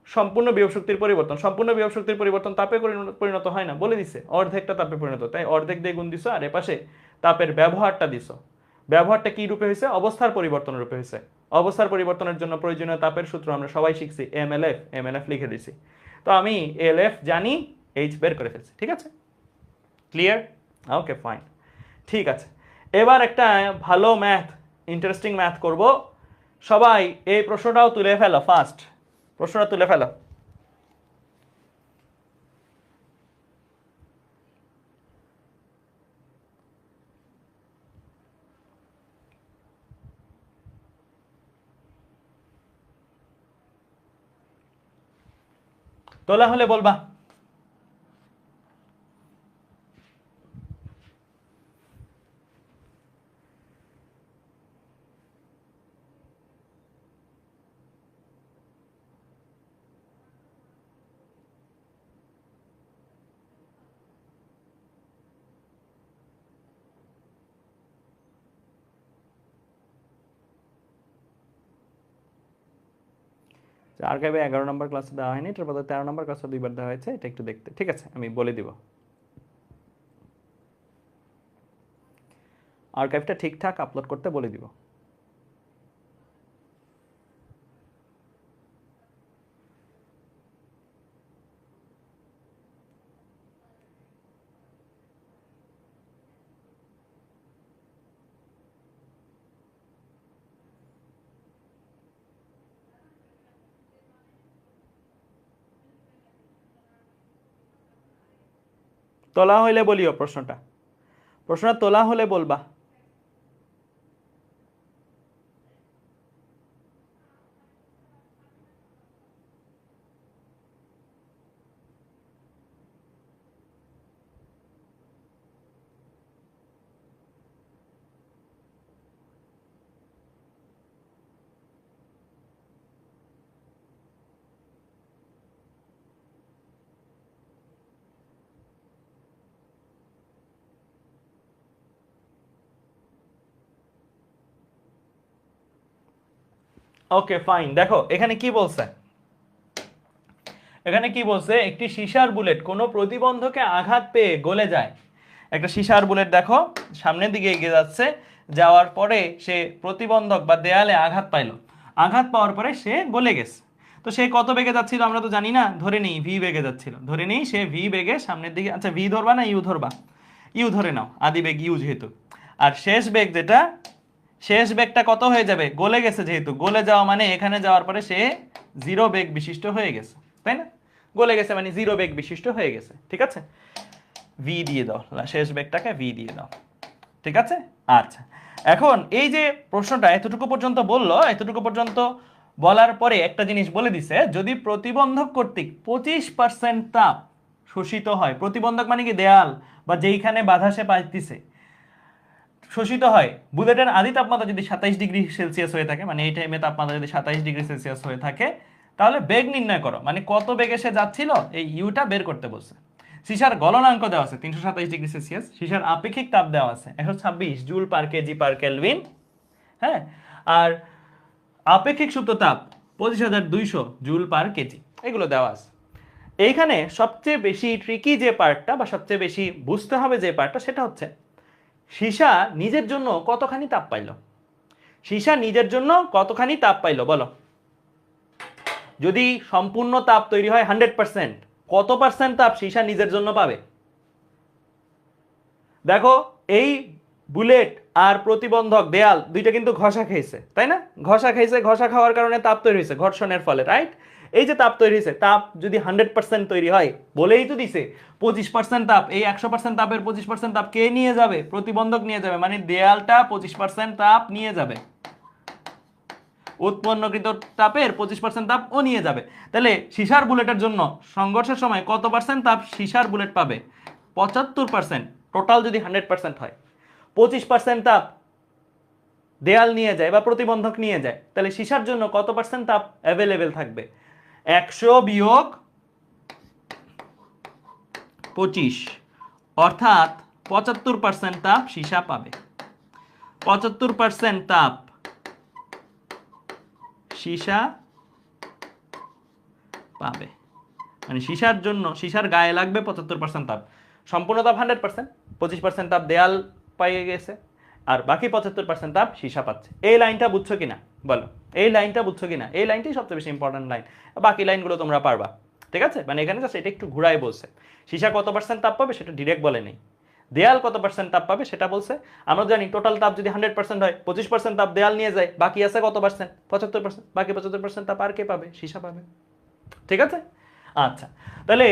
সম্পূর্ণ বিভব শক্তির পরিবর্তন। সম্পূর্ণ বিভব শক্তির পরিবর্তন তাপে পরিণত হয় না, বলে দিছে অর্ধেকটা তাপে পরিণত, তাই অর্ধেক দিয়ে গুণ দিছো। আর এপাশে তাপের ব্যবহারটা দিছো। ব্যবহারটা কি রূপে হয়েছে? অবস্থার পরিবর্তন রূপে হয়েছে। অবস্থার পরিবর্তনের জন্য প্রয়োজনীয় তাপের সূত্র আমরা সবাই শিখছি, এমএলএফ। এমএলএফ লিখে দিছি। তো আমি এলএফ জানি, এইচ বের করে ফেলছি। ঠিক আছে, ক্লিয়ার? ওকে ফাইন, ঠিক আছে। এবার একটা ভালো ম্যাথ, ইন্টারেস্টিং ম্যাথ করব। সবাই এই প্রশ্নটাও তুলে ফেলো, ফার্স্ট প্রশ্নটা তুলে ফেলো। তোলা হলে বলবা। আর্কাইভে 11 নম্বর ক্লাসে দেওয়া হয়নি, এটার বদলে 13 নম্বর ক্লাসে 2বার দেওয়া হয়েছে, এটা একটু দেখতে। ঠিক আছে, আমি বলে দিব। আর্কাইভটা ঠিকঠাক আপলোড করতে বলে দিব। তোলা হইলে বলিও প্রশ্নটা, প্রশ্নটা তোলা হলে বলবা। ওকে ফাইন, দেখো এখানে কি বলছে। এখানে কি বলছে? একটি সীসার বুলেট কোনো প্রতিবন্ধকে আঘাত পেয়ে গলে যায়। একটা সীসার বুলেট দেখো সামনের দিকে এগিয়ে যাচ্ছে, যাওয়ার পরে সে প্রতিবন্ধক বা দেয়ালে আঘাত পাইলো। আঘাত পাওয়ার পরে সে গলে গেছে। তো সে কত বেগে যাচ্ছিল আমরা তো জানি না, ধরে নিই ভি বেগে যাচ্ছিল। ধরে নিই সে ভি বেগে সামনের দিকে, আচ্ছা ভি ধরবা না ইউ ধরবা? ইউ ধরে নাও, আদি বেগ ইউ যেহেতু। আর শেষ বেগ যেটা, শেষ বেগটা কত হয়ে যাবে? গলে গেছে যেহেতু, গলে যাওয়া মানে এখানে যাওয়ার পরে সে 0 বেগ বিশিষ্ট হয়ে গেছে, তাই না? গলে গেছে মানে 0 বেগ বিশিষ্ট হয়ে গেছে। ঠিক আছে, ভি দিয়ে দাও, শেষ বেগটাকে ভি দিয়ে দাও। ঠিক আছে, আচ্ছা। এখন এই যে প্রশ্নটা এতটুকু পর্যন্ত বললো, এতটুকু পর্যন্ত বলার পরে একটা জিনিস বলে দিছে, যদি প্রতিবন্ধক কর্তৃক 25% তাপ শোষিত হয়, প্রতিবন্ধক মানে কি দেয়াল বা যেইখানে বাধা সে পাইতেছে, শোষিত হয়। বুলেটের আদি তাপমাত্রা যদি 27°C হয়ে থাকে, মানে এই টাইমে তাপমাত্রা যদি 27°C হয়ে থাকে, তাহলে বেগ নির্ণয় করো, মানে কত বেগে সে যাচ্ছিল এই ইউটা বের করতে বলছে। সীসার গলনাঙ্ক দেওয়া আছে 327°C, সীসার আপেক্ষিক তাপ দেওয়া আছে 126 joule per KG per kelvin, হ্যাঁ, আর আপেক্ষিক সুপ্ত তাপ 25,200 জুল পার কেজি, এগুলো দেওয়া আছে। এইখানে সবচেয়ে বেশি ট্রিকি যে পার্টটা বা সবচেয়ে বেশি বুঝতে হবে যে পার্টটা সেটা হচ্ছে সীসা নিজের জন্য কতখানি তাপ পাইল। সীসা নিজের জন্য কতখানি তাপ পাইল বলো। যদি সম্পূর্ণ তাপ তৈরি হয় 100%, কত পার্সেন্ট তাপ সীসা নিজের জন্য পাবে? দেখো এই বুলেট আর প্রতিবন্ধক দেয়াল দুইটা কিন্তু ঘষা খেয়েছে, তাই না? ঘষা খেয়েছে, ঘষা খাওয়ার কারণে তাপ তৈরি হয়েছে ঘর্ষণের ফলে, রাইট? এই যে তাপ তৈরি হয়েছে, তাপ যদি 100% তৈরি হয়, বলেই তো দিছে 25% তাপ, এই 100% তাপের 25% তাপ কে নিয়ে যাবে? প্রতিবন্ধক নিয়ে যাবে, মানে দেয়ালটা 25% তাপ নিয়ে যাবে। উৎপন্নকৃত তাপের 25% তাপ ও নিয়ে যাবে। তাহলে সীসার বুলেটের জন্য সংঘর্ষের সময় কত পার্সেন্ট তাপ সীসার বুলেট পাবে? 75%। টোটাল যদি 100% হয়, 25% তাপ দেয়াল নিয়ে যায় বা প্রতিবন্ধক নিয়ে যায়, তাহলে সীসার জন্য কত পার্সেন্ট তাপ অ্যাভেলেবেল থাকবে? 100 বিয়োগ 25, অর্থাৎ 75% তাপ সীসা পাবে। 75% তাপ সীসা পাবে, মানে সীসার জন্য সীসার গায়ে লাগবে 75% তাপ। সম্পূর্ণ তাপ 100%, 25% তাপ দেয়াল পাইয়ে গেছে, আর বাকি 75% তাপ সীসা পাচ্ছে। এই লাইনটা বুঝছো কিনা বলো? এই লাইনটা বুঝছো কিনা? এই লাইনটাই সবচেয়ে বেশি ইম্পর্টেন্ট লাইন, বাকি লাইনগুলো তোমরা পারবা, ঠিক আছে? মানে এখানে জাস্ট এটা একটু ঘুরাই বলছে, সীসা কত পার্সেন্ট তাপ পাবে সেটা ডিরেক্ট বলে নেই, দেয়াল কত পার্সেন্ট তাপ পাবে সেটা বলছে। আমরা জানি টোটাল তাপ যদি 100% হয়, 25% তাপ দেয়াল নিয়ে যায়, বাকি আছে কত পার্সেন্ট? 75%। বাকি 75% তাপ আর কে পাবে? সীসা পাবে, ঠিক আছে? আচ্ছা, তাহলে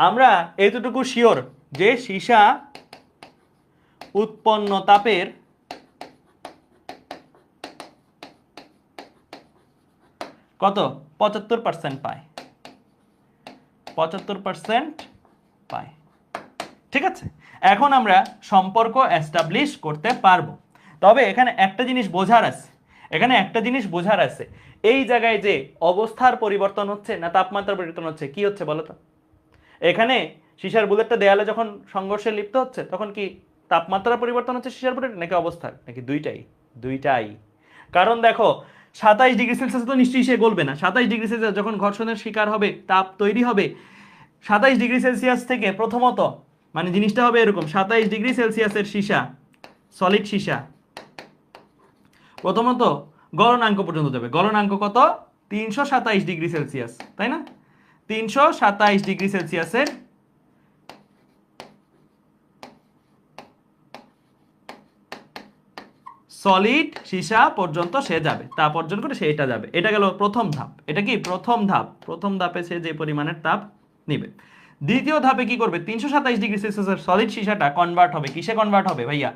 আমরা এতটুকু শিওর যে সীসা উৎপন্ন তাপের কত 75% পায়, 75% পায়, ঠিক আছে? এখন আমরা সম্পর্ক এস্টাবলিশ করতে পারবো। তবে এখানে একটা জিনিস বোঝার আছে, এখানে একটা জিনিস বোঝার আছে, এই জায়গায় যে অবস্থার পরিবর্তন হচ্ছে না তাপমাত্রার পরিবর্তন হচ্ছে, কি হচ্ছে বলো তো? এখানে সীসার বুলেটটা দেয়ালে যখন সংঘর্ষে লিপ্ত হচ্ছে তখন কি তাপমাত্রার পরিবর্তন হচ্ছে সীসার বুলেট, নাকি অবস্থার, নাকি দুইটাই? দুইটাই। কারণ দেখো 27 ডিগ্রি সেলসিয়াস তো নিশ্চয়ই সে গলবে না। 27 ডিগ্রি সেলসিয়াস যখন ঘর্ষণের শিকার হবে, তাপ তৈরি হবে, 27 ডিগ্রি সেলসিয়াস থেকে প্রথমত মানে জিনিসটা হবে এরকম, 27 ডিগ্রি সেলসিয়াসের সীসা, সলিড সীসা প্রথমত গলনাঙ্ক পর্যন্ত যাবে। গলনাঙ্ক কত? 327 ডিগ্রি সেলসিয়াস, তাই না? 327 ডিগ্রি সেলসিয়াসের সলিড সীসা পর্যন্ত সে যাবে, তাপ অর্জন করে সে এটা যাবে। এটা গেল প্রথম ধাপ। এটা কি প্রথম ধাপ? প্রথম ধাপে সে যে পরিমাণের তাপ নিবে। দ্বিতীয় ধাপে কি করবে? 327 ডিগ্রি সেলসিয়াসের সলিড সীসাটা কনভার্ট হবে, কিসে কনভার্ট হবে ভাইয়া?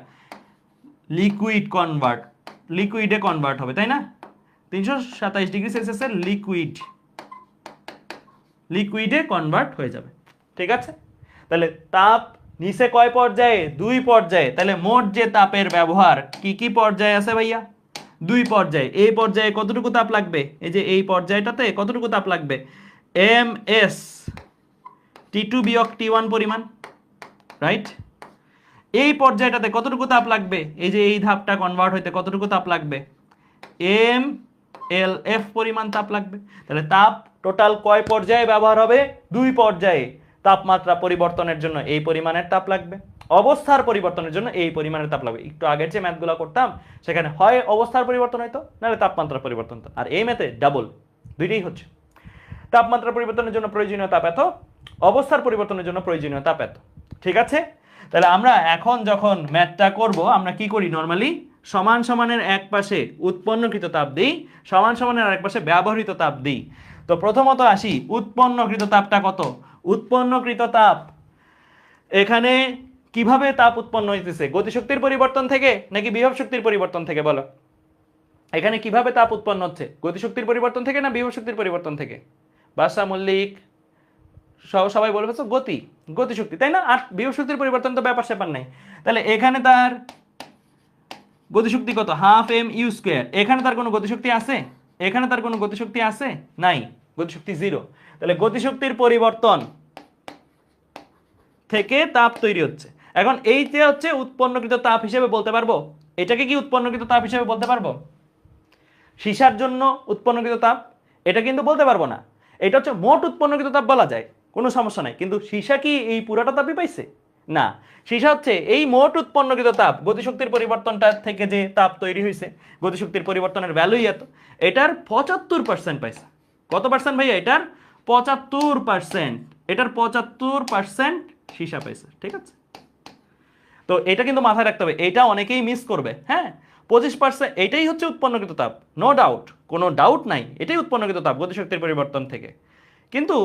লিকুইডে কনভার্ট হবে, তাই না? 327 ডিগ্রি সেলসিয়াসের লিকুইডে কনভার্ট হয়ে যাবে, ঠিক আছে? তাহলে তাপ নিচে কয় পর্যায়ে? 2 পর্যায়ে। তাহলে মোট যে তাপের ব্যবহার কি কি পর্যায়ে আছে ভাইয়া? 2 পর্যায়ে। এই পর্যায়ে কতটুকু তাপ লাগবে? এই যে এই পর্যায়টাতে কতটুকু তাপ লাগবে? ms T2 বিয়োগ T1 পরিমাণ, রাইট? এই পর্যায়টাতে কতটুকু তাপ লাগবে? এই যে এই ধাপটা কনভার্ট হইতে কতটুকু তাপ লাগবে? mLF পরিমাণ তাপ লাগবে। তাহলে তাপ টোটাল কয় পর্যায়ে ব্যবহার হবে? 2 পর্যায়ে। তাপমাত্রা পরিবর্তনের জন্য এই পরিমাণের তাপ লাগবে, অবস্থার পরিবর্তনের জন্য এই পরিমাণের তাপ লাগবে। একটু আগের যে ম্যাথগুলো করতাম সেখানে হয় অবস্থার পরিবর্তন হইতো, নাহলে তাপমাত্রার পরিবর্তন হতো, আর এই ম্যাথে ডাবল, দুইটাই হচ্ছে। তাপমাত্রা পরিবর্তনের জন্য প্রয়োজনীয় তাপ এত, অবস্থার পরিবর্তনের জন্য প্রয়োজনীয় তাপ এত, ঠিক আছে? তাহলে আমরা এখন যখন ম্যাথটা করব আমরা কি করি? নরমালি সমান সমানের এক পাশে উৎপন্নকৃত তাপ দিই, সমান সমানের আরেক পাশে ব্যবহৃত তাপ দিই। তো প্রথমত আসি উৎপন্নকৃত তাপটা কত? উৎপন্নকৃত তাপ এখানে কিভাবে তাপ উৎপন্ন হইতেছে? গতিশক্তির পরিবর্তন থেকে নাকি বিভব শক্তির পরিবর্তন থেকে বলো? এখানে কিভাবে তাপ উৎপন্ন হচ্ছে? গতিশক্তির পরিবর্তন থেকে না বিভব শক্তির পরিবর্তন থেকে? বাসা মল্লিক সবাই বলে ফেলছো গতিশক্তি, তাই না? আর বিভব শক্তির পরিবর্তন তো ব্যাপার স্যাপার নাই। তাহলে এখানে তার গতিশক্তি কত? ½ m² এখানে তার কোনো গতিশক্তি আছে? এখানে তার কোনো গতিশক্তি আছে? নাই, গতিশক্তি 0। তাহলে গতিশক্তির পরিবর্তন থেকে তাপ তৈরি হচ্ছে। এখন এইটা হচ্ছে উৎপন্নকৃত তাপ হিসেবে বলতে পারবো। এটাকে কি উৎপন্নকৃত তাপ হিসেবে বলতে পারবো? সীসার জন্য উৎপন্নকৃত তাপ এটা কিন্তু বলতে পারবো না। এটা হচ্ছে মোট উৎপন্নকৃত তাপ বলা যায়, কোনো সমস্যা নাই। কিন্তু সীসা কি এই পুরাটা তাপই পাইছে? না, সীসা হচ্ছে এই মোট উৎপন্নকৃত তাপ, গতিশক্তির পরিবর্তনটা থেকে যে তাপ তৈরি হয়েছে, গতিশক্তির পরিবর্তনের ভ্যালুই এত, এটার 75% পাইছে। কত পার্সেন্ট ভাইয়া? এটার 75%। এটার 75% সীসা পাইছে, ঠিক আছে? তো এটা কিন্তু মাথায় রাখতে হবে, এটা অনেকেই মিস করবে। হ্যাঁ, 25% এটাই হচ্ছে উৎপন্নকৃত তাপ, নো ডাউট, কোনো ডাউট নাই, এটাই উৎপন্নকৃত তাপ গতিশক্তির পরিবর্তন থেকে। কিন্তু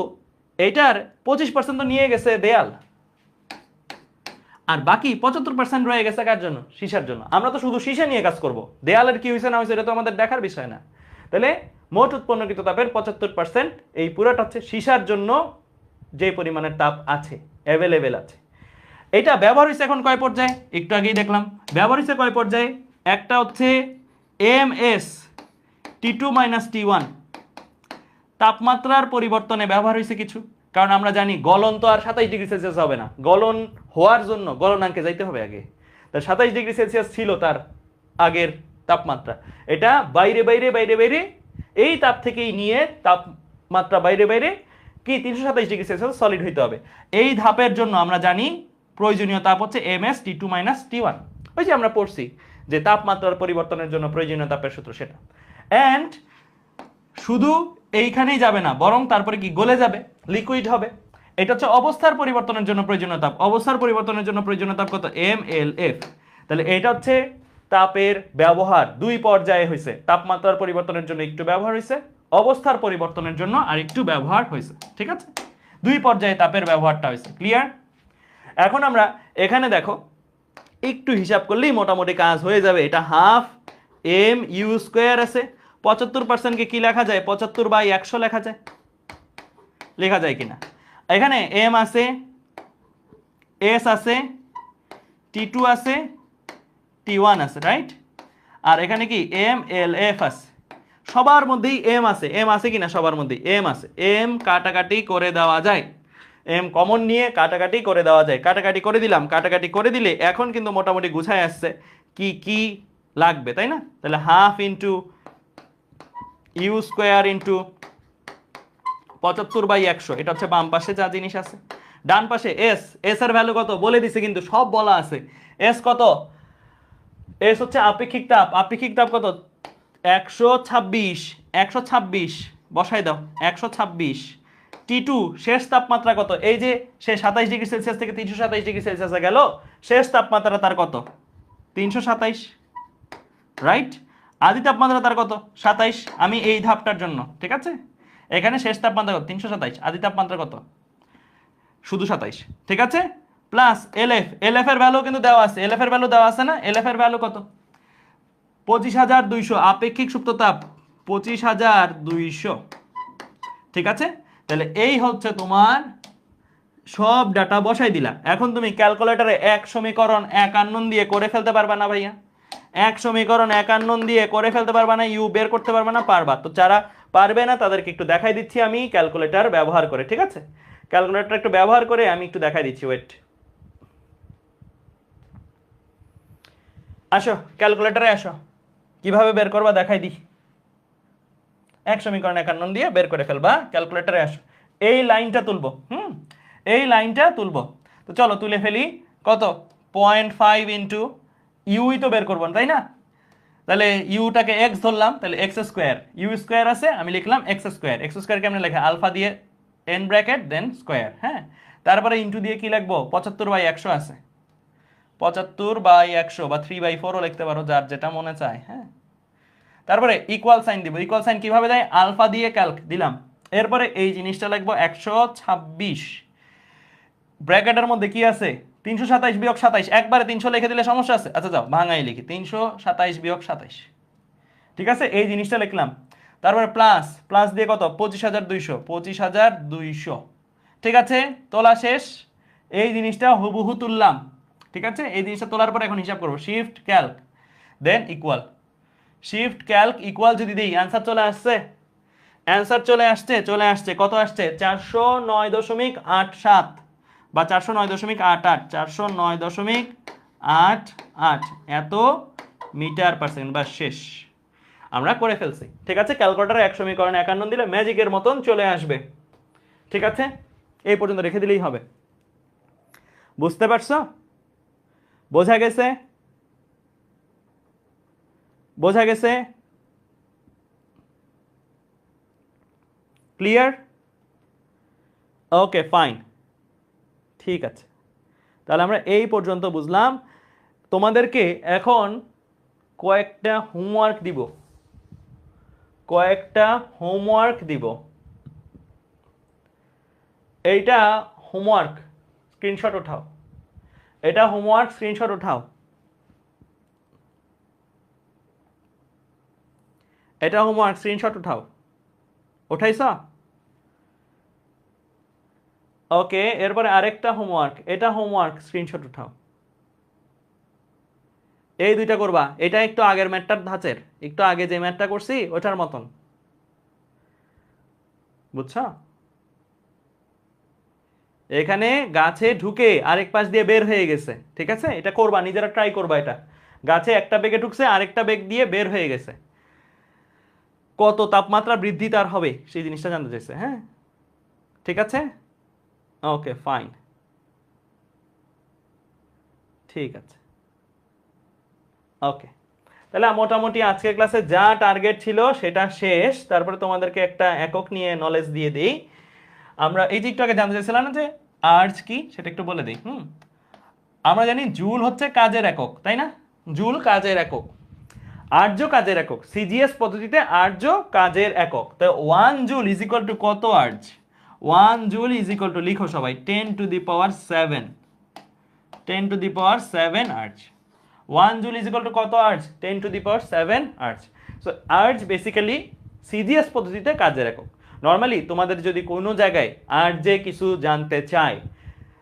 এইটার 25% তো নিয়ে গেছে দেয়াল, আর বাকি 75% রয়ে গেছে কার জন্য? সীসার জন্য। আমরা তো শুধু সীসা নিয়ে কাজ করব, দেয়ালের কি হয়েছে না হয়েছে এটা তো আমাদের দেখার বিষয় না। তাহলে মোট উৎপন্নকৃত তাপের 75% এই পুরাটা হচ্ছে সীসার জন্য যে পরিমাণের তাপ আছে, অ্যাভেলেবেল আছে। এটা ব্যবহার হয়েছে এখন কয় পর্যায়ে? একটু আগেই দেখলাম ব্যবহার হয়েছে কয় পর্যায়ে। একটা হচ্ছে এমএস T2 - T1 তাপমাত্রার পরিবর্তনে ব্যবহার হয়েছে কিছু, কারণ আমরা জানি গলন তো আর 27 ডিগ্রি সেলসিয়াস হবে না, গলন হওয়ার জন্য গলনাঙ্কে যাইতে হবে আগে। তা 27 ডিগ্রি সেলসিয়াস ছিল তার আগের তাপমাত্রা, এটা বাইরে বাইরে বাইরে বাইরে এই তাপ থেকেই নিয়ে তাপমাত্রা বাইরে বাইরে কি 327 ডিগ্রি সেলসিয়াস সলিড হইতে হবে। এই ধাপের জন্য আমরা জানি প্রয়োজনীয় তাপ হচ্ছে এমএস T2 - T1। ওই যে আমরা পড়ছি যে তাপমাত্রার পরিবর্তনের জন্য প্রয়োজনীয় তাপের সূত্র সেটা। অ্যান্ড শুধু এইখানেই যাবে না, বরং তারপরে কি গলে যাবে, লিকুইড হবে। এটা হচ্ছে অবস্থার পরিবর্তনের জন্য প্রয়োজনীয় তাপ। অবস্থার পরিবর্তনের জন্য প্রয়োজনীয় তাপ কত? mLF। তাহলে এটা হচ্ছে তাপের ব্যবহার দুই পর্যায়ে হয়েছে, তাপমাত্রার পরিবর্তনের জন্য একটু ব্যবহার হয়েছে, অবস্থার পরিবর্তনের জন্য আর একটু ব্যবহার হয়েছে, ঠিক আছে? দুই পর্যায়ে তাপের ব্যবহারটা হয়েছে, ক্লিয়ার? এখন আমরা এখানে দেখো একটু হিসাব করলেই মোটামুটি কাজ হয়ে যাবে। এটা হাফ mu² আছে, 75%কে কি লেখা যায়? 75/100 লেখা যায়, লেখা যায় কিনা? এখানে এম আছে, এস আছে, T2 আছে, T1 আছে, রাইট? আর এখানে কি mLF আছে, সবার মধ্যেই এম আছে। এম আছে কিনা? সবার মধ্যেই এম আছে। এম কাটাকাটি করে দেওয়া যায়, এম কমন নিয়ে কাটাকাটি করে দেওয়া যায়। কাটাকাটি করে দিলাম, কাটাকাটি করে দিলে এখন কিন্তু মোটামুটি গুছায় আসছে কি কি লাগবে, তাই না? তাহলে হাফ ইন্টু U² ইন্টু 75/100, এটা হচ্ছে বাম পাশে যা জিনিস আছে। ডান পাশে এস, এস এর ভ্যালু কত বলে দিছে, কিন্তু সব বলা আছে। এস কত? এস হচ্ছে আপেক্ষিক তাপ। আপেক্ষিক তাপ কত? 126। 126 বসাই দাও, 126। T2 শেষ তাপমাত্রা কত? এই যে সে 27 ডিগ্রি সেলসিয়াস থেকে 327 ডিগ্রি সেলসিয়াসে গেল, শেষ তাপমাত্রা তার কত? 327, রাইট? আদি তাপমাত্রা তার কত? 27। আমি এই ধাপটার জন্য, ঠিক আছে, এখানে শেষ তাপমাত্রা কত? 327। আদি তাপমাত্রা কত? শুধু 27, ঠিক আছে? প্লাস এলএফ, এলএফ এর ভ্যালু কিন্তু দেওয়া আছে। এলএফ এর ভ্যালু দেওয়া আছে না? এলএফ এর ভ্যালু কত? 25,200। আপেক্ষিক সুপ্ত তাপ 25,200, ঠিক আছে? তাহলে এই হচ্ছে তোমার সব ডাটা বসাই দিলা। এখন তুমি ক্যালকুলেটরে 1 সমীকরণ 51 দিয়ে করে ফেলতে পারবা না ভাইয়া? 1 সমীকরণ 51 দিয়ে করে ফেলতে পারবা না? ইউ বের করতে পারবা না? পারবা। তো যারা পারবে না তাদেরকে একটু দেখাই দিচ্ছি আমি ক্যালকুলেটর ব্যবহার করে, ঠিক আছে? ক্যালকুলেটর একটু ব্যবহার করে আমি একটু দেখাই দিচ্ছি, ওয়েট। আসো ক্যালকুলেটরে আসো, কিভাবে বের করবা দেখাই দিই। 1 সমীকরণ 51 দিয়ে বের করে ফেলবা, ক্যালকুলেটরে আসো। এই লাইনটা তুলবো, এই লাইনটা তুলবো। তো চলো তুলে ফেলি। কত? 0.5 ইন্টু ইউই তো বের করবো, তাই না? তাহলে ইউটাকে এক্স ধরলাম, তাহলে x², u² আছে, আমি লিখলাম x²। x² কেমনে লেখা? আলফা দিয়ে n ব্র্যাকেট দেন স্কোয়ার, হ্যাঁ। তারপরে ইন্টু দিয়ে কি লিখবো? 75/100 আছে, 75/100 বা 3/4ও লিখতে পারো, যার যেটা মনে চায়, হ্যাঁ। তারপরে ইকুয়াল সাইন দিব। ইকুয়াল সাইন কিভাবে দেয়? আলফা দিয়ে ক্যালক দিলাম। এরপরে এই জিনিসটা লিখবো 126, ব্র্যাকেটের মধ্যে কি আছে? 327 বিয়োগ 27। একবারে 300 লিখে দিলে সমস্যা আছে? আচ্ছা যাও ভাঙাই লিখি, 327 বিয়োগ 27, ঠিক আছে? এই জিনিসটা লিখলাম। তারপরে প্লাস, প্লাস দিয়ে কত? 25,200, 25,200, ঠিক আছে? তোলা শেষ। এই জিনিসটা হুবহু তুললাম, ঠিক আছে? এই জিনিসটা তোলার পর এখন হিসাব করবো, shift Calc than equal. Shift Calc equal যদি দিই, অ্যান্সার চলে আসছে। অ্যান্সার চলে আসছে, চলে আসছে। কত আসছে? 409.87 বা 409.88, 409.88 এত মিটার পার সেকেন্ড। বা শেষ, আমরা করে ফেলছি, ঠিক আছে? ক্যালকুলেটরে 1 সমীকরণ 51 দিলে ম্যাজিকের মতন চলে আসবে, ঠিক আছে? এই পর্যন্ত রেখে দিলেই হবে। বুঝতে পারছো? বোঝা গেছে? বোঝা গেছে? ক্লিয়ার? ওকে ফাইন, ঠিক আছে। তাহলে আমরা এই পর্যন্ত বুঝলাম। তোমাদেরকে এখন কয়েকটা হোমওয়ার্ক দিব, এইটা হোমওয়ার্ক, স্ক্রিনশট উঠাও। এটা হোমওয়ার্ক, স্ক্রিনশট উঠাও। এটা হোমওয়ার্ক, স্ক্রিনশট উঠাও। উঠাইছা? ওকে, এরপরে আরেকটা হোমওয়ার্ক, এটা হোমওয়ার্ক, স্ক্রিনশট উঠাও। এই দুইটা করবা। এটা একটু আগের ম্যাথটার ধাঁচের, একটু আগে যে ম্যাথটা করছি ওটার মতন, বুঝছো? এখানে গাছে ঢুকে আরেক পাশ দিয়ে বের হয়ে গেছে, ঠিক আছে? এটা করবা, নিজেরা ট্রাই করবা। এটা গাছে একটা বেগে ঢুকছে, আরেকটা বেগ দিয়ে বের হয়ে গেছে, কত তাপমাত্রা বৃদ্ধি তার হবে সেই জিনিসটা জানতে চাইছে। হ্যাঁ, ঠিক আছে, ওকে ফাইন, ঠিক আছে, ওকে। তাহলে মোটামুটি আজকের ক্লাসে যা টার্গেট ছিল সেটা শেষ। তারপরে তোমাদেরকে একটা একক নিয়ে নলেজ দিয়ে দিই। আমরা এই যে একটু আগে জানতে চাইছিলাম না যে আর্জ কি, সেটা একটু বলে দিই। আমরা জানি জুল হচ্ছে কাজের একক, তাই না? জুল কাজের একক, আর্য কাজের একক। সিজিএস পদ্ধতিতে আর্য কাজের একক। তো 1 জুল ইজ ইকুয়াল টু কত erg? 1 joule is equal to, লিখো সবাই, 10 to the power 7, 10 to the power 7 erg. 1 joule is equal to কত erg? 10 to the power 7 erg. So erg basically CGS পদ্ধতিতে কাজের একক। নর্মালি তোমাদের যদি কোনো জায়গায় আর্জে কিছু জানতে চায়,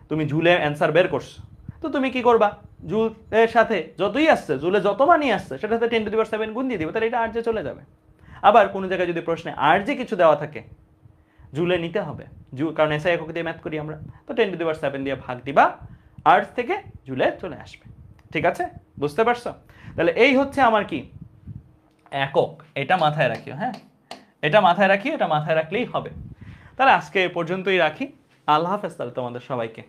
তুমি জুলে অ্যান্সার বের করছো, তো তুমি কি করবা? জুলের সাথে যতই আসছে, জুলে যত মানি আসছে সেটার সাথে 10 টু দি পাওয়ার 7 গুণ দিয়ে দিবে, তাহলে এটা আর্জে চলে যাবে। আবার কোনো জায়গায় যদি প্রশ্নে আর্জে কিছু দেওয়া থাকে, জুলে নিতে হবে, কারণ এসআই একক দিয়ে ম্যাথ করি আমরা, তো 10 টু দি পাওয়ার 7 দিয়ে ভাগ দিবা, আর্জ থেকে জুলে চলে আসবে। ঠিক আছে, বুঝতে পারছো? তাহলে এই হচ্ছে আমার কি একক, এটা মাথায় রাখিও। হ্যাঁ, এটা মাথায় রাখি, এটা মাথায় রাখলেই হবে। তাহলে আজকে এ পর্যন্তই রাখি। আল্লাহ হাফেজ তাহলে তোমাদের সবাইকে।